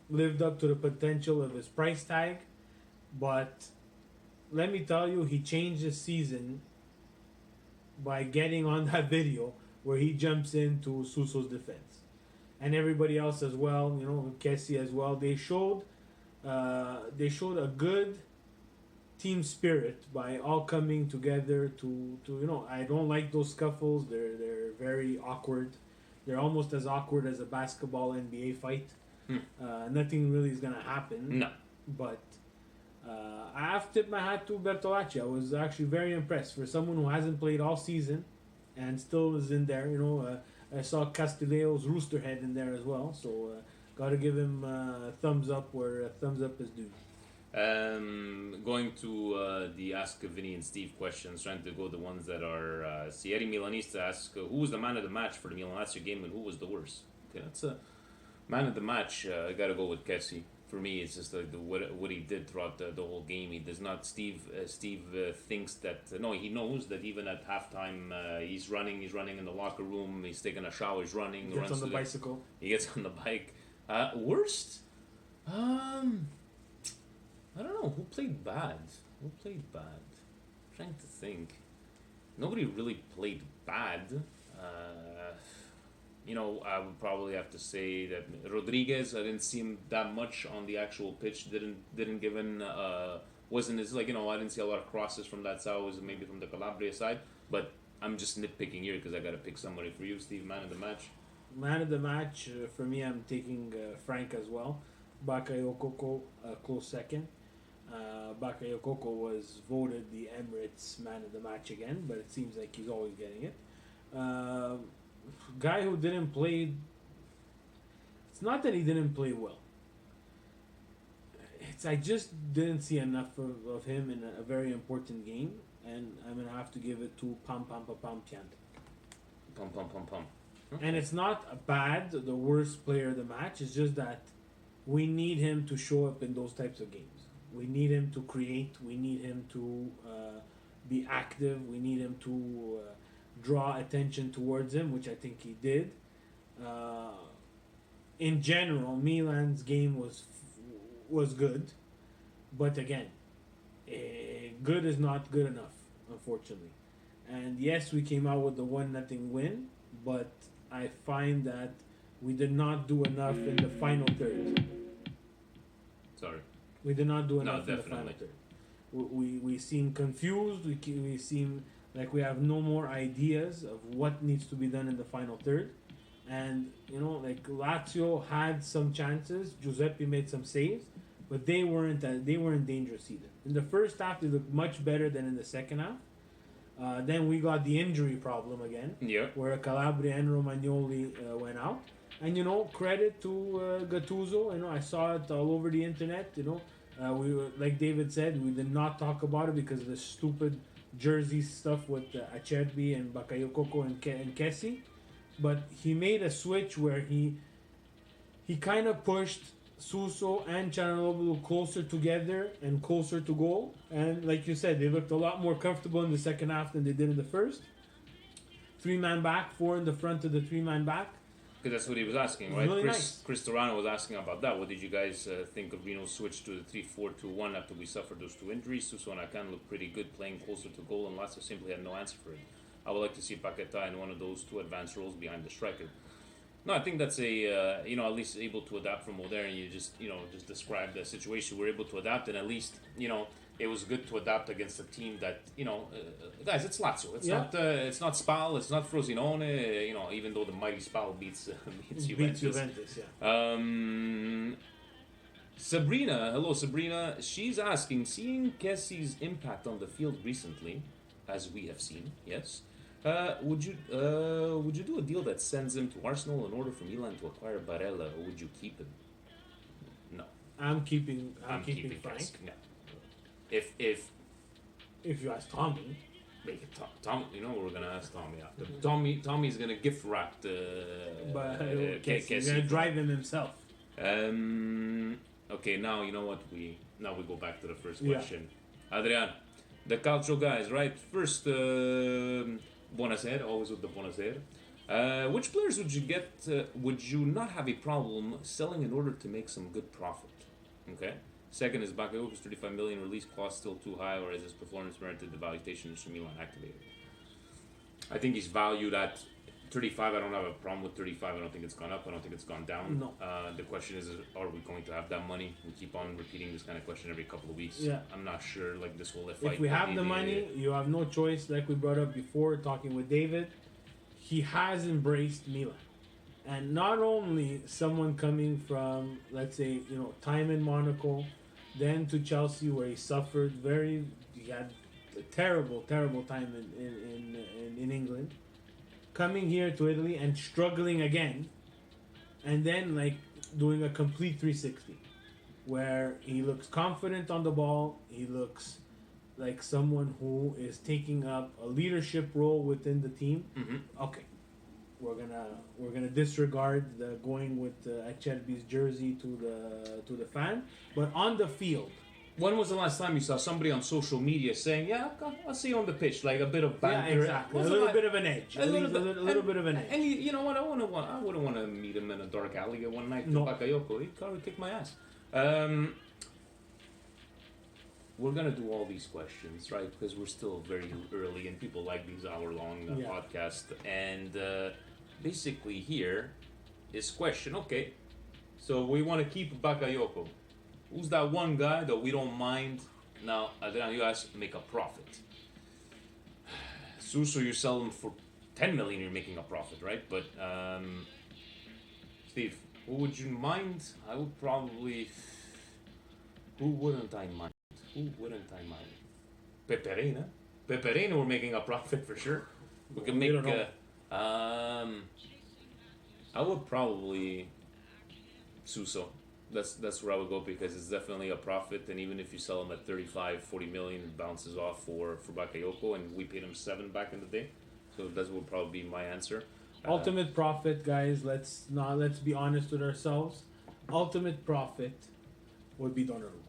lived up to the potential of his price tag, but let me tell you, he changed his season by getting on that video where he jumps into Suso's defense. And everybody else as well, Kessie as well. They showed a good team spirit by all coming together to I don't like those scuffles. They're very awkward. They're almost as awkward as a basketball NBA fight. Nothing really is gonna happen. No. But I have to tip my hat to Bertolacci. I was actually very impressed for someone who hasn't played all season and still is in there. I saw Castileo's Roosterhead in there as well. So Got to give him a thumbs up where a thumbs up is due. Going to the Ask Vinny and Steve questions, trying to go the ones that are Sieri Milanista asks who was the man of the match for the Milan Lazio game and who was the worst. Okay, that's a man of the match. I gotta go with Kessie. For me, it's just like what he did throughout the whole game. He does not. Steve thinks that no, he knows that even at halftime he's running in the locker room. He's taking a shower. He's running. He gets on the bicycle. He gets on the bike. Worst. I don't know who played bad. Who played bad? I'm trying to think. Nobody really played bad. I would probably have to say that Rodriguez. I didn't see him that much on the actual pitch. Didn't give in. Wasn't as I didn't see a lot of crosses from that side. It was maybe from the Calabria side. But I'm just nitpicking here because I got to pick somebody for you, Steve. Man of the match. Man of the match for me. I'm taking Frank as well. Bakayoko, close second. Bakayoko was voted the Emirates man of the match again, but it seems like he's always getting it. Guy who didn't play. It's not that he didn't play well. I just didn't see enough of him in a very important game, and I'm gonna have to give it to Pam Piante. Pum. And it's not bad, the worst player of the match. It's just that we need him to show up in those types of games. We need him to create. We need him to be active. We need him to draw attention towards him, which I think he did. In general, Milan's game was good, but again, good is not good enough, unfortunately. And yes, we came out with the 1-0 win, but I find that we did not do enough in the final third. Sorry. We did not do enough No, in the final third. We seem confused. We seem like we have no more ideas of what needs to be done in the final third. And like Lazio had some chances. Giuseppe made some saves, but they weren't dangerous either. In the first half, they looked much better than in the second half. Then we got the injury problem again, where Calabria and Romagnoli went out. And credit to Gattuso. I saw it all over the internet. We were, like David said, we did not talk about it because of the stupid jersey stuff with Acerbi and Bakayoko and Kessie. But he made a switch where he kind of pushed Suso and Çalhanoğlu closer together and closer to goal. And like you said, they looked a lot more comfortable in the second half than they did in the first. 3-man back, 4 in the front of the 3-man back. Because that's what he was asking, right? Really nice. Chris Torano was asking about that. What did you guys think of Reno's switch to the 3-4-2-1 after we suffered those 2 injuries? Suso and Akan looked pretty good playing closer to goal, and Lazio simply had no answer for it. I would like to see Paquetá in one of those 2 advanced roles behind the striker. No, I think that's at least able to adapt from Modern. You just described the situation. We're able to adapt, and at least, it was good to adapt against a team that, guys, it's Lazio. It's not Spal, it's not Frosinone, even though the mighty Spal beats Juventus. Sabrina, hello Sabrina. She's asking, seeing Kessie's impact on the field recently, as we have seen, yes. Would you do a deal that sends him to Arsenal in order for Milan to acquire Barella, or would you keep him? No. I'm keeping Frank. No. If you ask Tommy, make it Tom. We're gonna ask Tommy after. Tommy's gonna gift wrap the. He's gonna drive him himself. Okay, now you know what we go back to the first question. Adrian, the Calcio guys, right? First, buonasera, always with the buonasera. Which players would you get? Would you not have a problem selling in order to make some good profit? Okay. Second is Bakayoko's 35 million release clause still too high, or is his performance merited the valuation of Milan activated? I think he's valued at 35. I don't have a problem with 35. I don't think it's gone up. I don't think it's gone down. No. The question is, are we going to have that money? We keep on repeating this kind of question every couple of weeks. Yeah. I'm not sure. Like this will If we have the money, you have no choice. Like we brought up before, talking with David, he has embraced Milan. And not only someone coming from, let's say, time in Monaco, then to Chelsea where he suffered he had a terrible time in England, coming here to Italy and struggling again, and then doing a complete 360, where he looks confident on the ball. He looks like someone who is taking up a leadership role within the team. Okay, we're gonna disregard the going with Acerbi's jersey to the fan, but on the field. When was the last time you saw somebody on social media saying, "Yeah, I'll see you on the pitch," like a bit of Yeah, banter, exactly. A When's the little la- bit of an edge. a At little least bit, a little bit of an edge. And you know what? I wouldn't want to meet him in a dark alley one night. No. Bakayoko, he'd probably kick my ass. We're gonna do all these questions, right? Because we're still very early, and people like these hour-long podcasts. And basically, here is question. Okay, so we want to keep Bakayoko. Who's that one guy that we don't mind? Now, Adrian, you guys make a profit. Suso, you sell them for 10 million, you're making a profit, right? But, Steve, who would you mind? I would probably... Who wouldn't I mind? Peperina. Peperina, we're making a profit for sure. We can make... I would probably... Suso. That's where I would go because it's definitely a profit, and even if you sell them at 35, 40 million, it bounces off for Bakayoko, and we paid him 7 back in the day, so that would probably be my answer. Ultimate profit, guys. Let's be honest with ourselves. Ultimate profit would be Donnarumma.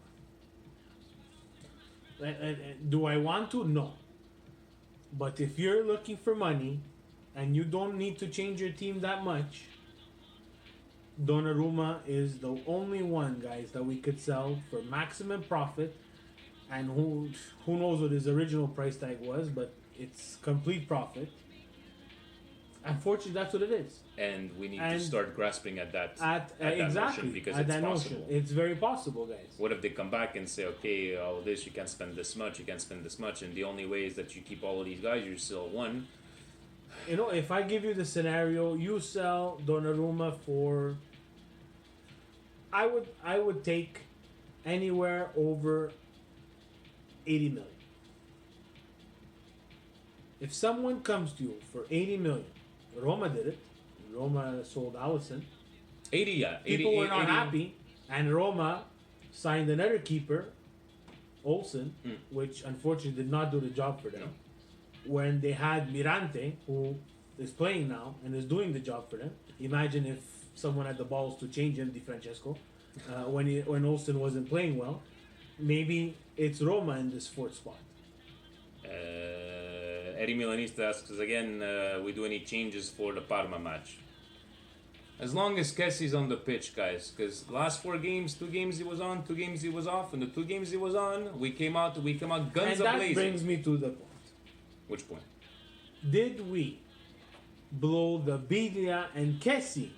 Do I want to? No. But if you're looking for money, and you don't need to change your team that much, Donnarumma is the only one, guys, that we could sell for maximum profit, and who knows what his original price tag was, but it's complete profit. Unfortunately, that's what it is. And we need to start grasping at that exactly notion because at it's that possible. Notion. It's very possible, guys. What if they come back and say, okay, all this, you can't spend this much, and the only way is that you keep all of these guys, you sell one. You know, if I give you the scenario, you sell Donnarumma for... I would take anywhere over 80 million. If someone comes to you for 80 million, Roma did it. Roma sold Allison. 80, yeah. People were not happy, and Roma signed another keeper, Olsen, which unfortunately did not do the job for them. No. When they had Mirante, who is playing now and is doing the job for them. Imagine if someone had the balls to change him, Di Francesco, when Olsen wasn't playing well. Maybe it's Roma in this fourth spot. Eddie Milanista asks again, we do any changes for the Parma match? As long as Kessie's on the pitch, guys, because last 4 games, 2 games he was on, 2 games he was off, and the 2 games he was on, we came out guns and that a-blazing. brings me to the point. Which point? Did we blow the Biglia and Kessie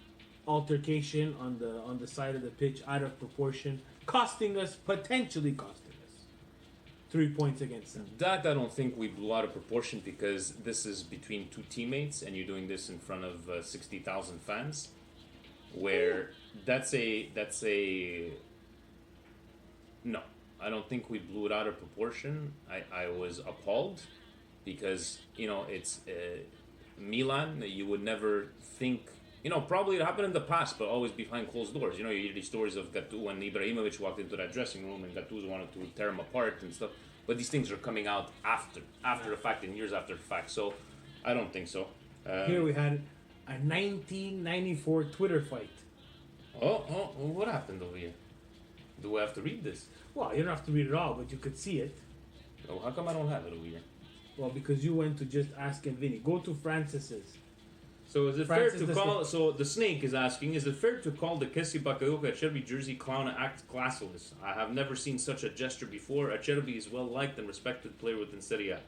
altercation on the side of the pitch out of proportion, potentially costing us 3 points against them? That I don't think we blew out of proportion because this is between 2 teammates and you're doing this in front of 60,000 fans, where that's a no. I don't think we blew it out of proportion. I was appalled because it's Milan. You would never think. Probably it happened in the past, but always behind closed doors. You hear these stories of Gattuso when Ibrahimovic walked into that dressing room and Gattuso wanted to tear him apart and stuff. But these things are coming out after the fact and years after the fact. So I don't think so. Here we had a 1994 Twitter fight. Oh, what happened over here? Do we have to read this? Well, you don't have to read it all, but you could see it. Oh, how come I don't have it over here? Well, because you went to just ask and Vinny. Go to Francis's. So is it Francis fair to the call? So the snake is asking: is it fair to call the Kessie Bakayoko Acerbi jersey clown act classless? I have never seen such a gesture before. Acerbi is well liked and respected player within Serie A.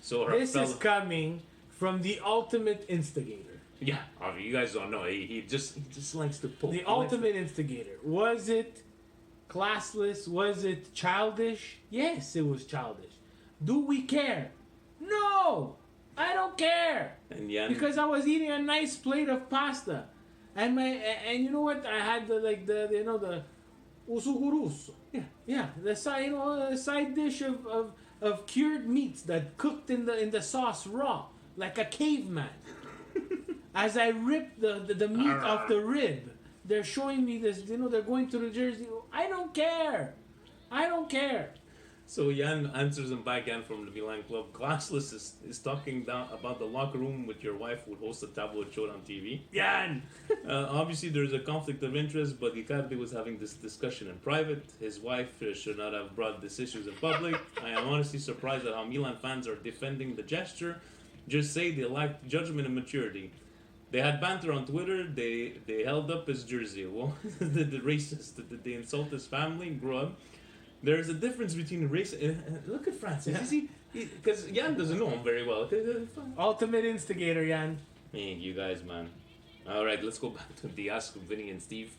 So This is coming from the ultimate instigator. Yeah, you guys don't know. He just likes to poke. The ultimate instigator. Was it classless? Was it childish? Yes, it was childish. Do we care? No, I don't care. And Jan, Because I was eating a nice plate of pasta, and you know what? I had the usuguruso. Yeah, the side side dish of cured meats that cooked in the sauce raw like a caveman. As I ripped the meat off the rib, They're showing me this. They're going to the jersey. I don't care. I don't care. So Jan answers him back, Jan from the Milan club. Classless is talking down about the locker room with your wife who hosts a tabloid show on TV. Jan. Obviously, there's a conflict of interest, but Icardi was having this discussion in private. His wife should not have brought these issues in public. I am honestly surprised at how Milan fans are defending the gesture. Just say they lacked judgment and maturity. They had banter on Twitter. They held up his jersey. Well, the racist. They insult his family. Grew up. There's a difference between race. Look at Francis. Yeah. Because Jan doesn't know him very well. Ultimate instigator, Jan. Hey, you guys, man. All right, let's go back to the Ask of Vinny and Steve.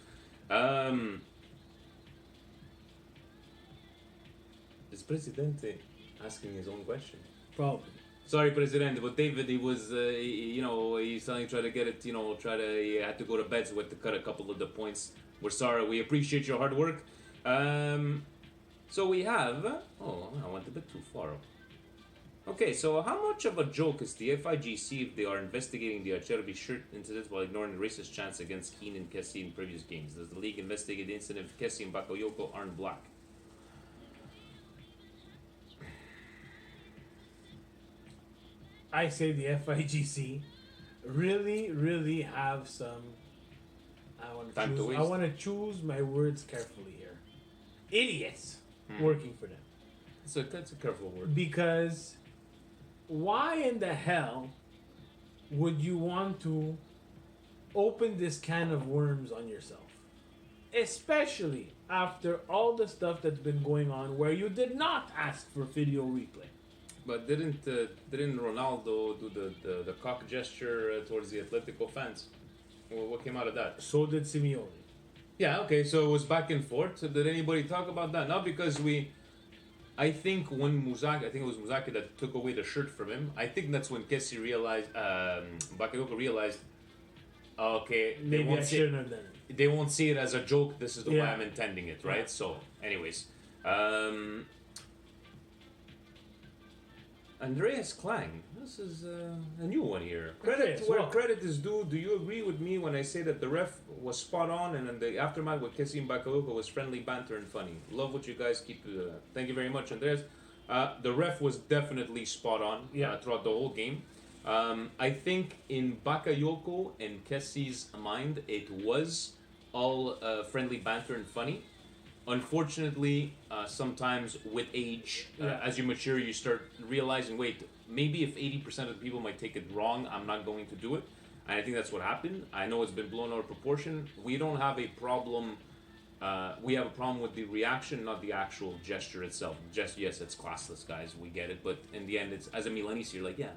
Is Presidente asking his own question? Probably. Sorry, Presidente, but David, he was, he's trying to get it, he had to go to bed, so we had to cut a couple of the points. We're sorry, we appreciate your hard work. So we have, I went a bit too far. Okay, so how much of a joke is the FIGC if they are investigating the Acerbi shirt incident while ignoring the racist chants against Keane and Kessie in previous games? Does the league investigate the incident if Kessie and Bakayoko aren't black? I say the FIGC really, really have some. I want to choose my words carefully here. Idiots working for them. That's a careful word. Because why in the hell would you want to open this can of worms on yourself? Especially after all the stuff that's been going on where you did not ask for video replay. But didn't Ronaldo do the cock gesture towards the Atletico fans? What came out of that? So did Simeone. Yeah, okay, so it was back and forth. So did anybody talk about that? Not because I think it was Muzaki that took away the shirt from him. I think that's when Kessie realized, Bakayoko realized, okay, Maybe I shouldn't have done it. They won't see it as a joke. This is the way Yeah. I'm intending it, right? Yeah. So, anyways. Andreas Klang, this is a new one here. Credit where credit is due. Do you agree with me when I say that the ref was spot on and in the aftermath with Kessie and Bakayoko was friendly, banter, and funny? Love what you guys keep. Thank you very much, Andreas. The ref was definitely spot on throughout the whole game. I think in Bakayoko and Kessie's mind, it was all friendly, banter, and funny. Unfortunately, sometimes with age, as you mature, you start realizing, wait, maybe if 80% of the people might take it wrong, I'm not going to do it. And I think that's what happened. I know it's been blown out of proportion. We don't have a problem. We have a problem with the reaction, not the actual gesture itself. Yes, it's classless, guys. We get it. But in the end, it's as a Milanese, you're like, yeah,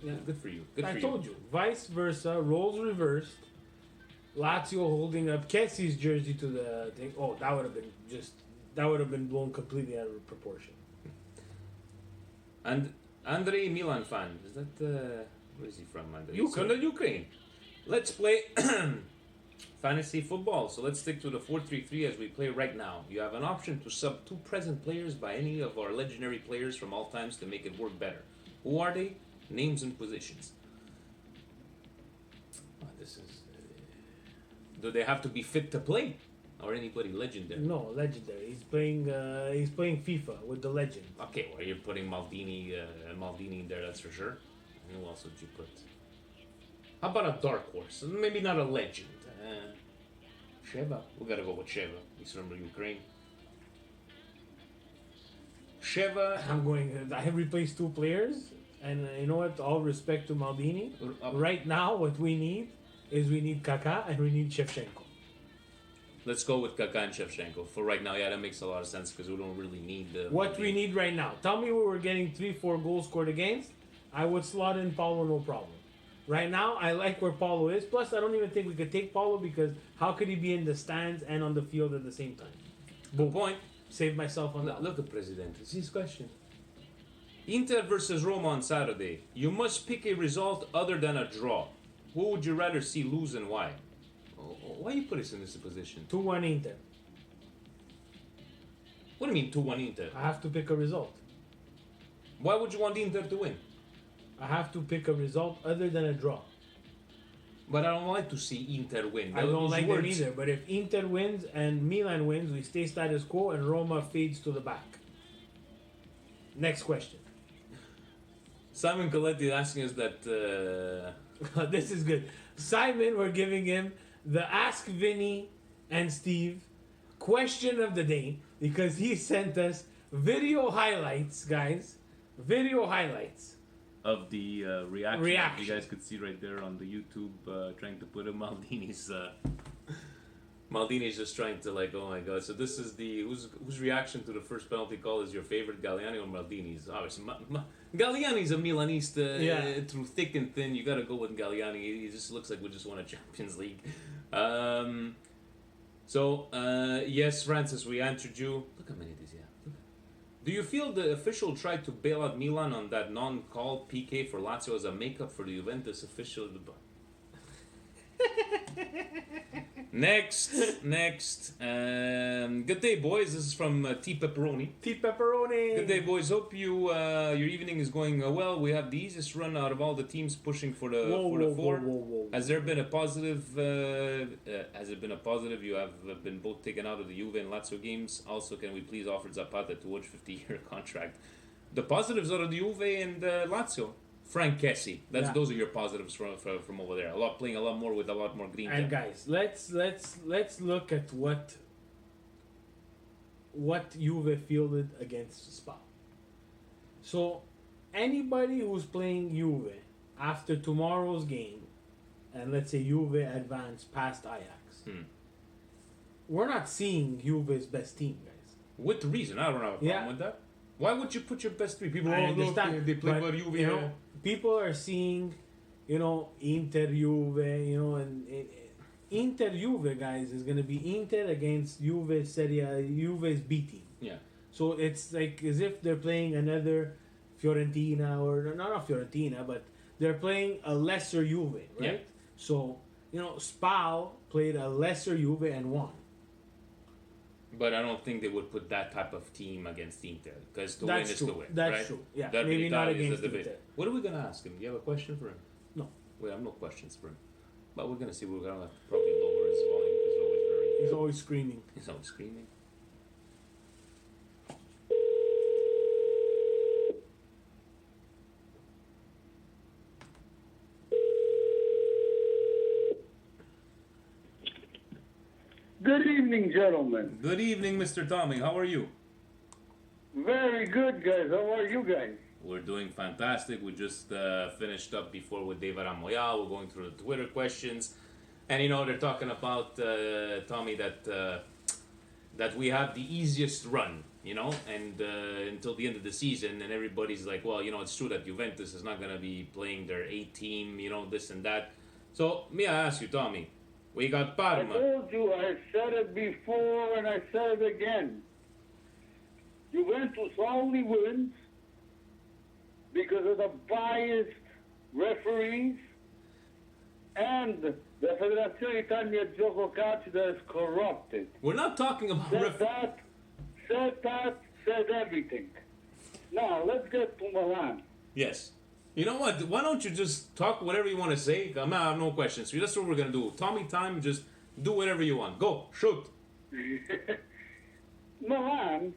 man, good for you. Good for I you. told you. Vice versa, roles reversed. Lazio holding up Kessie's jersey to the thing. Oh, that would have been blown completely out of proportion. And Andrei Milan fan. Is that where is he from? Andrei? Ukraine. So Ukraine. Let's play fantasy football. So let's stick to the 4-3-3 as we play right now. You have an option to sub 2 present players by any of our legendary players from all times to make it work better. Who are they? Names and positions. This is. Do they have to be fit to play, or anybody legendary? No, legendary. He's playing FIFA with the legend. Okay, well you're putting Maldini in there, that's for sure. And who else would you put? How about a dark horse? Maybe not a legend. Sheva. We gotta go with Sheva. He's from Ukraine. Sheva. I have replaced 2 players, and you know what? All respect to Maldini. Right now, what we need is Kaká and we need Shevchenko. Let's go with Kaká and Shevchenko for right now. Yeah, that makes a lot of sense because we don't really need what we need right now. Tell me we were getting 3-4 goals scored against. I would slot in Paulo, no problem. Right now, I like where Paulo is. Plus, I don't even think we could take Paulo because how could he be in the stands and on the field at the same time? Good point. Save myself on that. Look at President. It's his question. Inter versus Roma on Saturday. You must pick a result other than a draw. Who would you rather see lose and why? Why you put us in this position? 2-1 Inter. What do you mean 2-1 Inter? I have to pick a result. Why would you want Inter to win? I have to pick a result other than a draw. But I don't like to see Inter win. I don't Those like them words- either. But if Inter wins and Milan wins, we stay status quo and Roma fades to the back. Next question. Simon Coletti is asking us that. This is good. Simon, we're giving him the Ask Vinny and Steve question of the day because he sent us video highlights, guys. Video highlights. Of the reaction. Reaction. You guys could see right there on the YouTube, trying to put in Maldini's. Maldini's just trying to like, oh my god. So this is the whose reaction to the first penalty call is your favorite, Galliani or Maldini's? Obviously, Galliani's a Milanista through thick and thin. You got to go with Galliani. He just looks like we just won a Champions League. Yes, Francis, we answered you. Look how many it is. Yeah. Do you feel the official tried to bail out Milan on that non-call PK for Lazio as a makeup for the Juventus official? Next. Good day, boys. This is from T Pepperoni. T Pepperoni. Good day, boys. Hope your evening is going well. We have the easiest run out of all the teams pushing for the four. Whoa. Has there been a positive? Has it been a positive? You have been both taken out of the Juve and Lazio games. Also, can we please offer Zapata to watch 50-year contract? The positives are the Juve and Lazio. Frank Kessie. Those are your positives from over there. Playing a lot more with a lot more green. And guys, let's look at what Juve fielded against Spa. So anybody who's playing Juve after tomorrow's game, and let's say Juve advance past Ajax, we're not seeing Juve's best team, guys. With reason, I don't have a problem with that. Why would you put your best three? People I all know understand, they play but, for Juve. you know, people are seeing, Inter Juve, and Inter Juve, guys, is gonna be Inter against Juve Serie A, Juve's B team. Yeah. So it's like as if they're playing another Fiorentina or not Fiorentina, but they're playing a lesser Juve, right? Yeah. So Spal played a lesser Juve and won. But I don't think they would put that type of team against Inter because to That's win is true. to win. That's right? true. Yeah, Derby maybe not d'Italia is against the debate. Inter. What are we gonna ask him? Do you have a question for him? No. We have no questions for him. But we're gonna see. We're gonna have to probably lower his volume because he's always very. He's always screaming. He's always screaming. Good evening, gentlemen. Good evening, Mr. Tommy. How are you? Very good, guys. How are you guys? We're doing fantastic. We just finished up before with David Amoyal. We're going through the Twitter questions. And they're talking about, Tommy, that we have the easiest run, and until the end of the season. And everybody's like, well, it's true that Juventus is not going to be playing their A team, this and that. So, may I ask you, Tommy, we got I Parma. told you, I said it before and I said it again. Juventus only wins because of the biased referees and the Federazione Italia Gioco Calcio that is corrupted. We're not talking about Said everything. Now, let's get to Milan. Yes. You know what? Why don't you just talk whatever you want to say? I have no questions. So that's what we're going to do. Tommy time, just do whatever you want. Go. Shoot. Milan,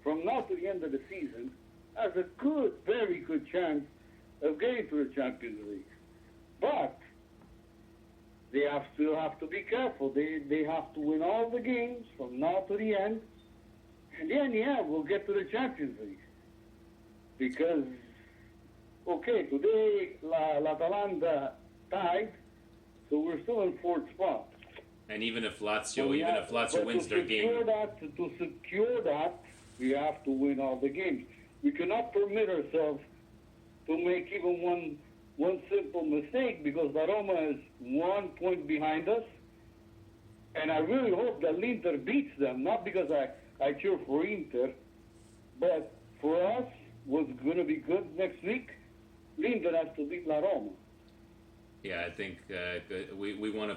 from now to the end of the season, has a very good chance of getting to the Champions League. But they still have to be careful. They have to win all the games from now to the end. And then, we'll get to the Champions League. Because, today, l'Atalanta tied, so we're still in fourth spot. And even if Lazio wins their game. To secure that, we have to win all the games. We cannot permit ourselves to make even one simple mistake because the Roma is 1 point behind us. And I really hope that Inter beats them, not because I cheer for Inter, but for us, what's going to be good next week, Inter has to beat La Roma. Yeah, I think we want to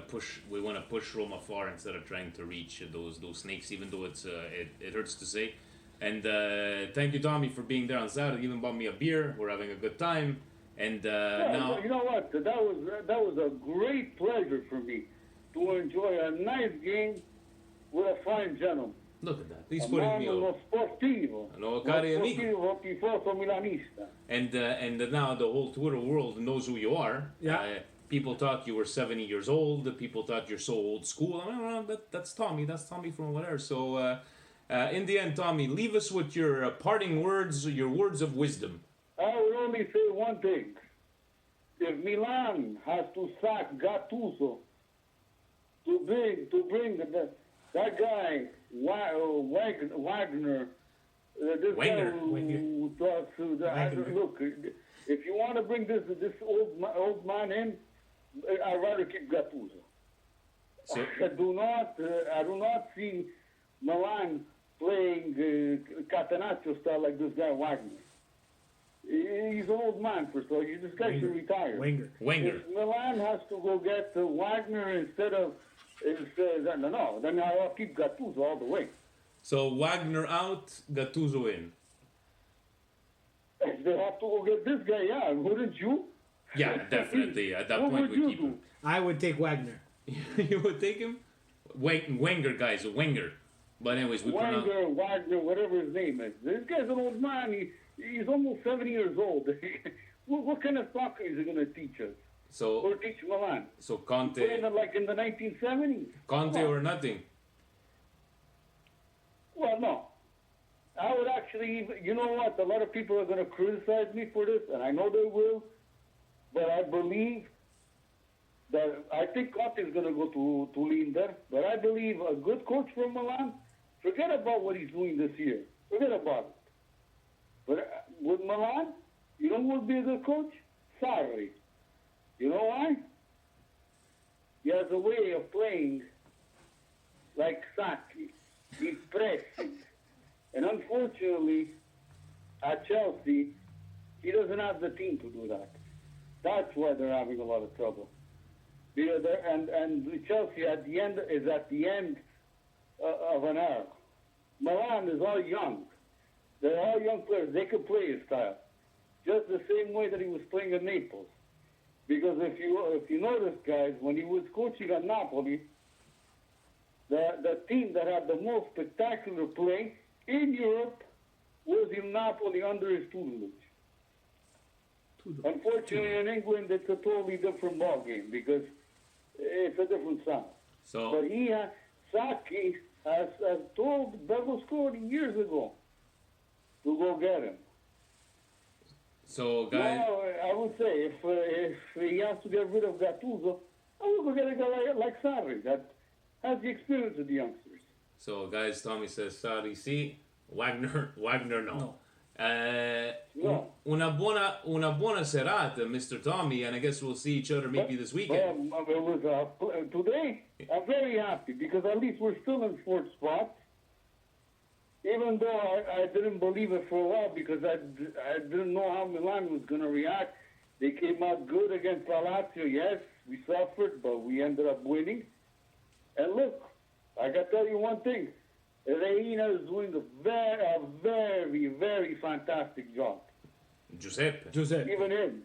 push Roma far instead of trying to reach those snakes, even though it hurts to say. And thank you, Tommy, for being there on Saturday. You even bought me a beer. We're having a good time. And Yeah, now, you know what? That was a great pleasure for me to enjoy a nice game with a fine gentleman. look at that. He's A putting man me uno over. sportivo. Lo Uno cari amico. sportivo tifoso milanista. And now the whole Twitter world knows who you are. Yeah. People thought you were 70 years old. People thought you're so old school. I mean, well, that's Tommy. That's Tommy from whatever. So, in the end, Tommy, leave us with your parting words, your words of wisdom. I would only say one thing. If Milan has to sack Gattuso to bring that guy Wagner, this Wenger. guy who talks to look, if you want to bring this old man in, I'd rather keep Gattuso. So, I do not see Milan playing Catenaccio style like this guy Wagner. He's an old man, first of all. This guy should retire. Wenger. If Milan has to go get Wagner instead of no, then I'll keep Gattuso all the way. So Wagner out, Gattuso in. If they have to go get this guy, yeah, wouldn't you? Yeah, definitely. At that What point, would we you keep do? him. I would take Wagner. You would take him? Wenger, guys, Wenger. But anyways, we pronounce. Wagner, whatever his name is. This guy's an old man. He's almost 70 years old. what kind of soccer is he going to teach us? So, Or teach Milan? so Playing Conte, it like in the 1970s? Conte Come on. or nothing. Well, no. I would actually, you know what? A lot of people are going to criticize me for this, and I know they will. But I believe that I think Conte is going to go to Linder. But I believe a good coach from Milan, forget about what he's doing this year. Forget about it. But with Milan, you know who would be a good coach? Sarri. You know why? He has a way of playing like Sacchi. He's pressing. And unfortunately, at Chelsea, he doesn't have the team to do that. That's why they're having a lot of trouble. Because and Chelsea at the end is at the end of an era. Milan is all young. They're all young players. They could play his style, just the same way that he was playing at Naples. Because if you notice, guys, when he was coaching at Napoli, the team that had the most spectacular play in Europe was in Napoli under his tutelage. Unfortunately, in England, it's a totally different ballgame because it's a different sound. So, But Sacchi has told Berlusconi years ago to go get him. so guys, Now, I would say if he has to get rid of Gattuso, I would go get a guy like Sarri that has the experience of the youngsters. Tommy says, sorry, see, Wagner, no. No. Una buona serata, Mr. Tommy, and I guess we'll see each other maybe this weekend. It was, today, I'm very happy because at least we're still in fourth spot. Even though I didn't believe it for a while because I didn't know how Milan was going to react. They came out good against Lazio. Yes, we suffered, but we ended up winning. And look, I got to tell you one thing. Reina is doing a very, very fantastic job. Giuseppe. Even him.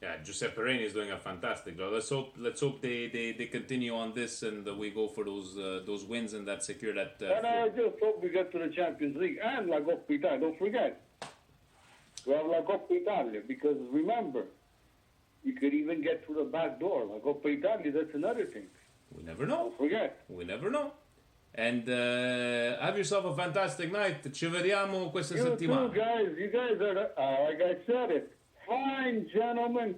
Yeah, Giuseppe Reina is doing a fantastic job. Let's hope they continue on this and we go for those wins and that secure that. And I just hope we get to the Champions League and La Coppa Italia. Don't forget, we have La Coppa Italia because remember, you could even get through the back door. La Coppa Italia, that's another thing. We never know. Don't forget. We never know. And have yourself a fantastic night. Ci vediamo questa You settimana. too, guys. You guys are, like I said it, fine gentlemen,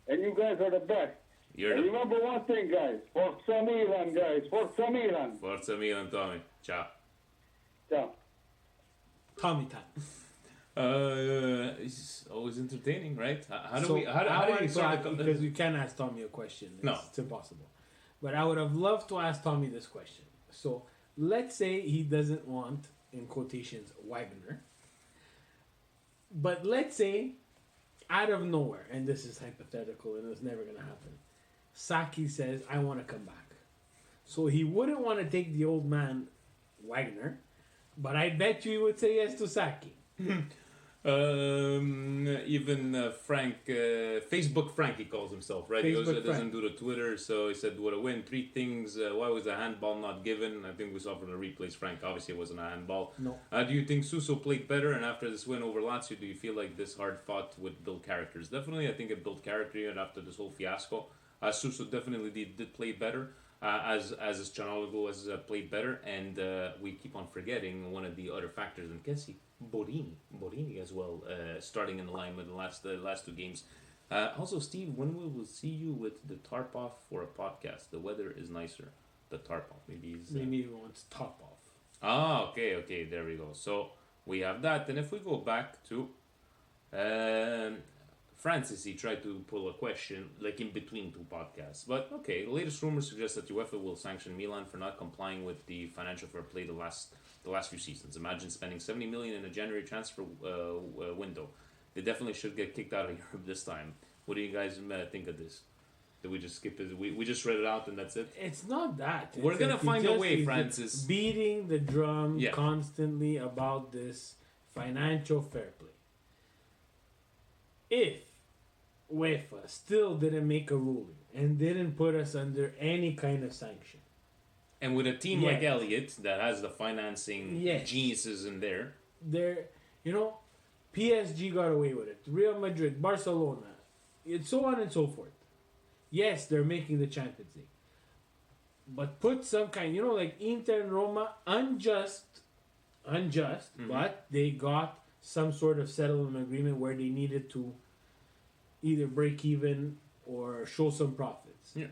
and you guys are the best. You're And the remember one thing, guys. Forza Milan, guys. Forza Milan. Forza Milan, Tommy. Ciao. Ciao. Tommy time. It's always entertaining, right? How do So, we? How I do want we to start? ask, because we can't ask Tommy a question. No. It's impossible. But I would have loved to ask Tommy this question. So let's say he doesn't want, in quotations, Wagner. But let's say, out of nowhere, and this is hypothetical and it's never going to happen, Sacchi says, I want to come back. So he wouldn't want to take the old man, Wagner, but I bet you he would say yes to Sacchi. Even Frank, Facebook Frank, he calls himself, right? He Facebook also doesn't Frank. do the Twitter, so he said, "What a win! 3 things. Why was the handball not given?" I think we saw from the replays, Frank. Obviously, it wasn't a handball. No. Do you think Suso played better? And after this win over Lazio, do you feel like this hard fought would build characters? Definitely, I think it built character. And after this whole fiasco, Suso definitely did play better. As Canalogo has played better, and we keep on forgetting one of the other factors in Kessie, Borini as well, starting in the line with the last 2 games. Also, Steve, when we will see you with the tarp off for a podcast? The weather is nicer. The tarp off, maybe Maybe he wants top off. okay, there we go. So we have that, and if we go back to Francis, he tried to pull a question like in between 2 podcasts. But okay, the latest rumors suggest that UEFA will sanction Milan for not complying with the financial fair play the last few seasons. Imagine spending 70 million in a January transfer window. They definitely should get kicked out of Europe this time. What do you guys think of this? Did we just skip it? We just read it out and that's it? It's not that. We're gonna find a way, he's Francis. beating the drum Yeah. constantly about this financial fair play. If UEFA still didn't make a ruling and didn't put us under any kind of sanction, And with a team Yes. like Elliott that has the financing Yes. geniuses in there, there, PSG got away with it. Real Madrid, Barcelona, and so on and so forth. Yes, they're making the Champions League, but put some kind, like Inter and Roma, unjust, but they got some sort of settlement agreement where they needed to either break even or show some profits. Yeah.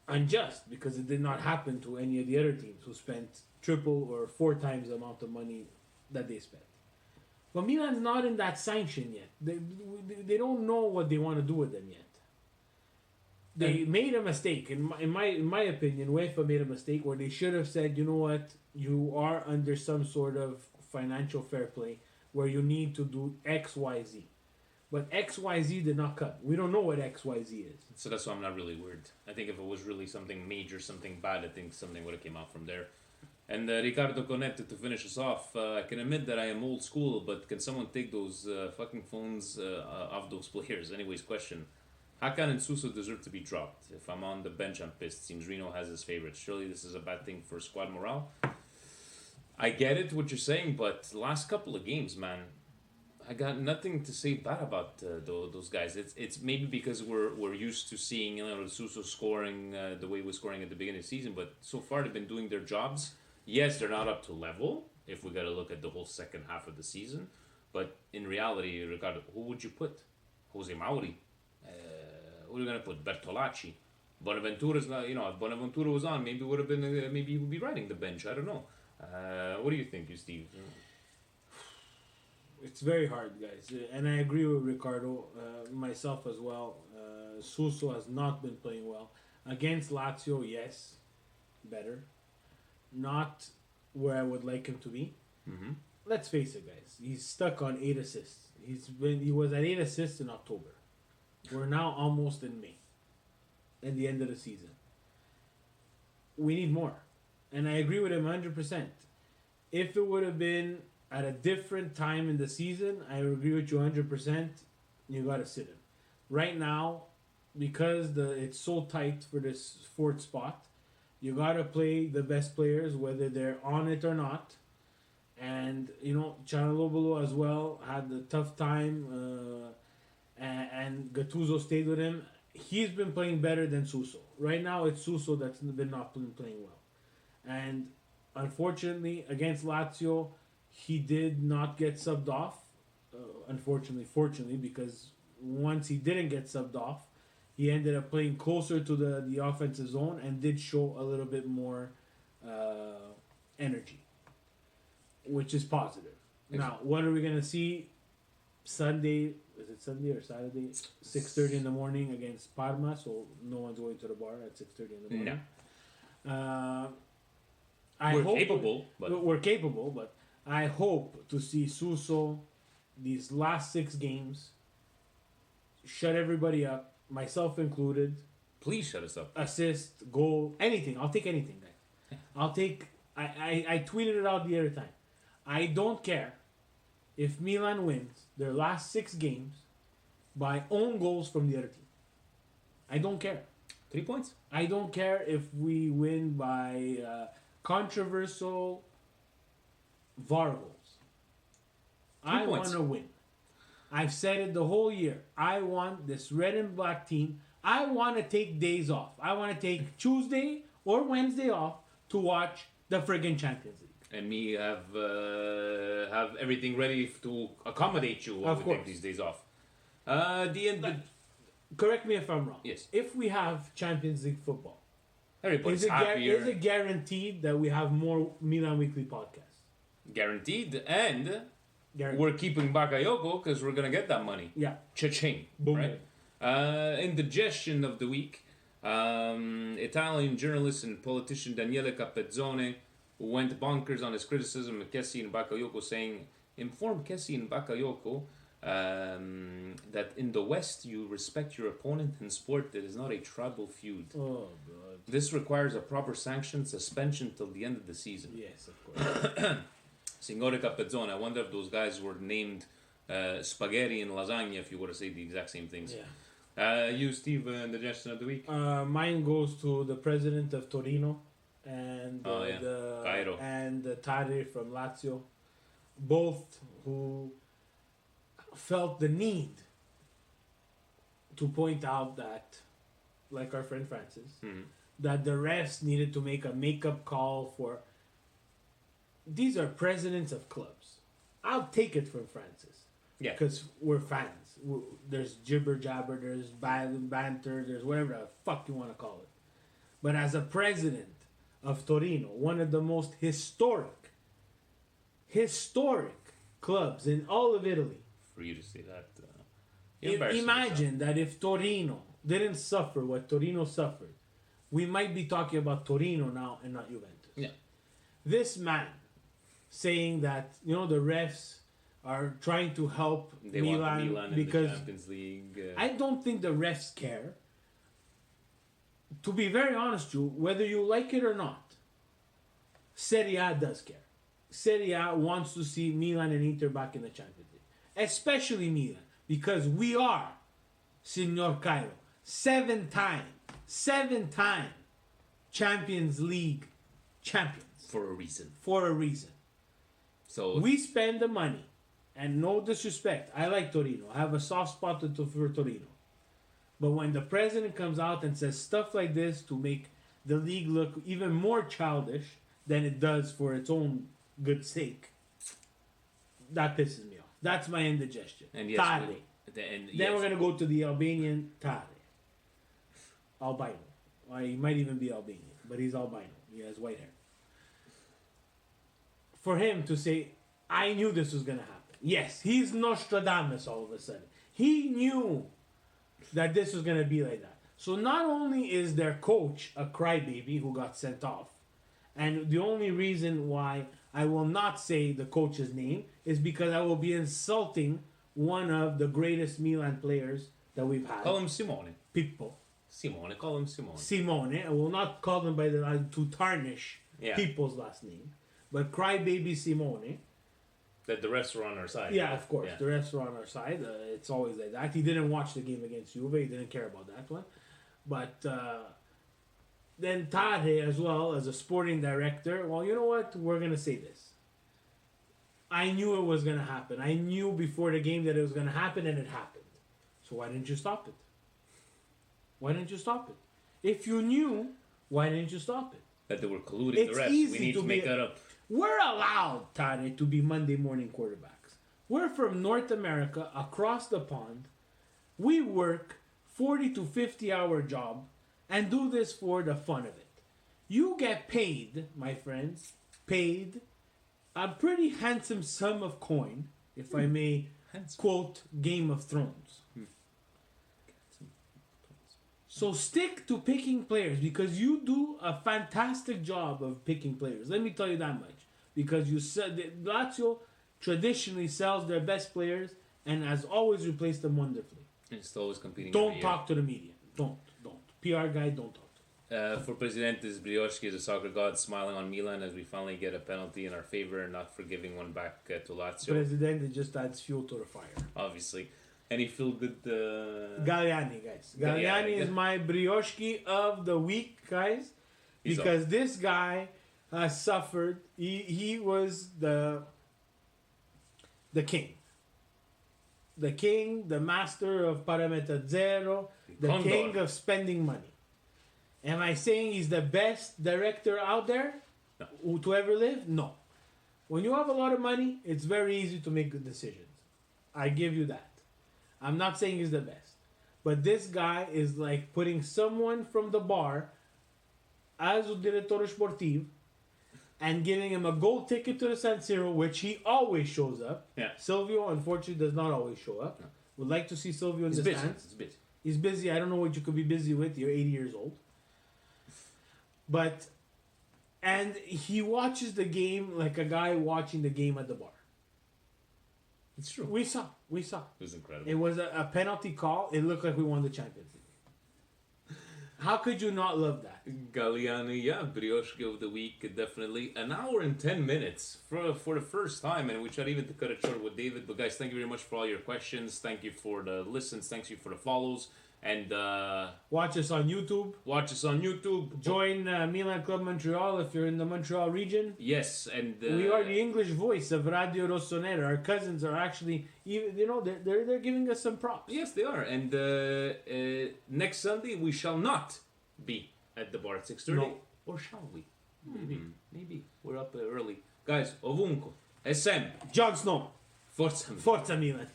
Unjust because it did not happen to any of the other teams who spent triple or 4 times the amount of money that they spent. But Milan's not in that sanction yet. They don't know what they want to do with them yet. They made a mistake. In my opinion, UEFA made a mistake where they should have said, you know what, you are under some sort of financial fair play where you need to do X, Y, Z. But X, Y, Z did not cut. We don't know what X, Y, Z is. so that's why I'm not really worried. I think if it was really something major, something bad, I think something would have came out from there. And Ricardo connected to finish us off. I can admit that I am old school, but can someone take those fucking phones off those players? Anyways, question. Hakan and Suso deserve to be dropped. If I'm on the bench, I'm pissed. Seems Reno has his favorites. Surely this is a bad thing for squad morale. I get it, what you're saying, but last couple of games, man, I got nothing to say bad about those guys. It's maybe because we're used to seeing Suso scoring the way he was scoring at the beginning of the season, but so far they've been doing their jobs. Yes, they're not up to level if we got to look at the whole second half of the season, but in reality, Ricardo, who would you put? Jose Mauri. Who are you gonna put? Bertolacci. Bonaventura's not. If Bonaventura was on, maybe would have been. Maybe he would be riding the bench. I don't know. What do you think, you Steve? It's very hard, guys. And I agree with Ricardo, myself as well. Suso has not been playing well. Against Lazio, yes, better. Not where I would like him to be. Mm-hmm. Let's face it, guys. He's stuck on 8 assists. He was at 8 assists in October. We're now almost in May. At the end of the season. We need more. And I agree with him 100%. If it would have been at a different time in the season, I agree with you 100%. You got to sit him. Right now, because it's so tight for this 4th spot, you got to play the best players, whether they're on it or not. And, Canalobolo as well had a tough time. And Gattuso stayed with him. He's been playing better than Suso. Right now, it's Suso that's been not playing well. And unfortunately, against Lazio, he did not get subbed off. Fortunately, because once he didn't get subbed off, he ended up playing closer to the offensive zone and did show a little bit more energy, which is positive. Now, what are we going to see Sunday? Is it Sunday or Saturday? 6:30 in the morning against Parma, so no one's going to the bar at 6:30 in the morning. No. We're capable, but I hope to see Suso these last 6 games shut everybody up, myself included. Please shut us up. Assist, goal, anything. I'll take anything, guys. I'll take. I tweeted it out the other time. I don't care if Milan wins their last 6 games by own goals from the other team. I don't care. 3 points. I don't care if we win by controversial VAR goals. I want to win. I've said it the whole year. I want this red and black team. I want to take days off. I want to take Tuesday or Wednesday off to watch the friggin' Champions League. And me have everything ready to accommodate you while Of we course. take these days off. The end. Correct me if I'm wrong. Yes. If we have Champions League football, Everybody's is happier. it guaranteed that we have more Milan Weekly podcasts? Guaranteed. And Guaranteed. we're keeping Bakayoko because we're going to get that money. Yeah. Cha-ching. Boom. Right? Indigestion of the week. Italian journalist and politician Daniele Capezzone went bonkers on his criticism of Kessie and Bakayoko, saying, inform Kessie and Bakayoko that in the West you respect your opponent in sport that is not a tribal feud. Oh, God. This requires a proper sanction suspension till the end of the season. Yes, of course. Signore Capezzone, I wonder if those guys were named spaghetti and lasagna if you were to say the exact same things. Yeah. You, Steve, indigestion of the week? Mine goes to the president of Torino and Cairo. and Tare from Lazio, both who felt the need to point out that, like our friend Francis, that the refs needed to make a make-up call for. These are presidents of clubs. I'll take it from Francis. Yeah. Because we're fans. There's jibber jabber, there's banter, there's whatever the fuck you want to call it. But as a president of Torino, one of the most historic clubs in all of Italy. For you to say that. Imagine that if Torino didn't suffer what Torino suffered, we might be talking about Torino now and not Juventus. Yeah. This man saying that, the refs are trying to help They Milan, want Milan because in the Champions League. I don't think the refs care. To be very honest, you, whether you like it or not, Serie A does care. Serie A wants to see Milan and Inter back in the Champions League. Especially Milan, because we are, Signor Cairo, 7-time Champions League champions. For a reason. For a reason. So We spend the money, and no disrespect, I like Torino. I have a soft spot for Torino. But when the president comes out and says stuff like this to make the league look even more childish than it does for its own good sake, that pisses me off. That's my indigestion. And yes, Tare. Then Then we're going to go to the Albanian Tare. Albino. Well, he might even be Albanian, but he's albino. He has white hair. For him to say, I knew this was going to happen. Yes, he's Nostradamus all of a sudden. He knew that this was going to be like that. So not only is their coach a crybaby who got sent off, and the only reason why I will not say the coach's name is because I will be insulting one of the greatest Milan players that we've had. call him Simone. Pippo. Simone, call him Simone. Simone. I will not call them by the to tarnish Pippo's last name. But crybaby Simone. That the refs were on our side. Yeah, of course. Yeah. The refs are on our side. It's always like that. He didn't watch the game against Juve. He didn't care about that one. But then Tade, as well, as a sporting director, well, you know what? We're going to say this. I knew it was going to happen. I knew before the game that it was going to happen, and it happened. So why didn't you stop it? Why didn't you stop it? If you knew, why didn't you stop it? That they were colluding It's the refs. easy We need to to make be- that up. We're allowed, Tade, to be Monday morning quarterbacks. We're from North America, across the pond. We work 40 to 50-hour job and do this for the fun of it. You get paid, my friends, paid a pretty handsome sum of coin, if I may quote Game of Thrones. So stick to picking players because you do a fantastic job of picking players. Let me tell you that much. Because you said that Lazio traditionally sells their best players and has always replaced them wonderfully. And it's always competing. Don't every talk to the media. Don't. PR guy, don't talk to For Presidentes, Brioche is a soccer god smiling on Milan as we finally get a penalty in our favor and not for giving one back to Lazio. Presidente just adds fuel to the fire. Obviously. Any feel good? Galliani, guys. Galliani is my brioche of the week, guys. He's Because this guy has suffered. He was the king. The king, the master of Parameter Zero, the Condor. king of spending money. Am I saying he's the best director out there to ever live? No. When you have a lot of money, it's very easy to make good decisions. I give you that. I'm not saying he's the best. But this guy is like putting someone from the bar as a direttore sportivo and giving him a gold ticket to the San Siro, which he always shows up. Yeah. Silvio, unfortunately, does not always show up. No. Would like to see Silvio in He's the busy. stands. He's busy. He's busy. I don't know what you could be busy with. You're 80 years old. But, and he watches the game like a guy watching the game at the bar. It's true. We saw. It was incredible. It was a penalty call. It looked like we won the Champions League. How could you not love that? Galliani, yeah, Brioche of the week, definitely. An hour and 10 minutes for the first time, and we tried even to cut it short with David. But guys, thank you very much for all your questions. Thank you for the listens. Thank you for the follows. And Watch us on YouTube. watch us on YouTube. Join Milan Club Montreal if you're in the Montreal region. Yes, and We are the English voice of Radio Rossonera. Our cousins are actually, even they're giving us some props. Yes, they are. And next Sunday we shall not be at the bar at 6:30. No. Or shall we? Maybe. We're up early. Guys, ovunque. SM. Jon Snow. Forza. Forza Milan.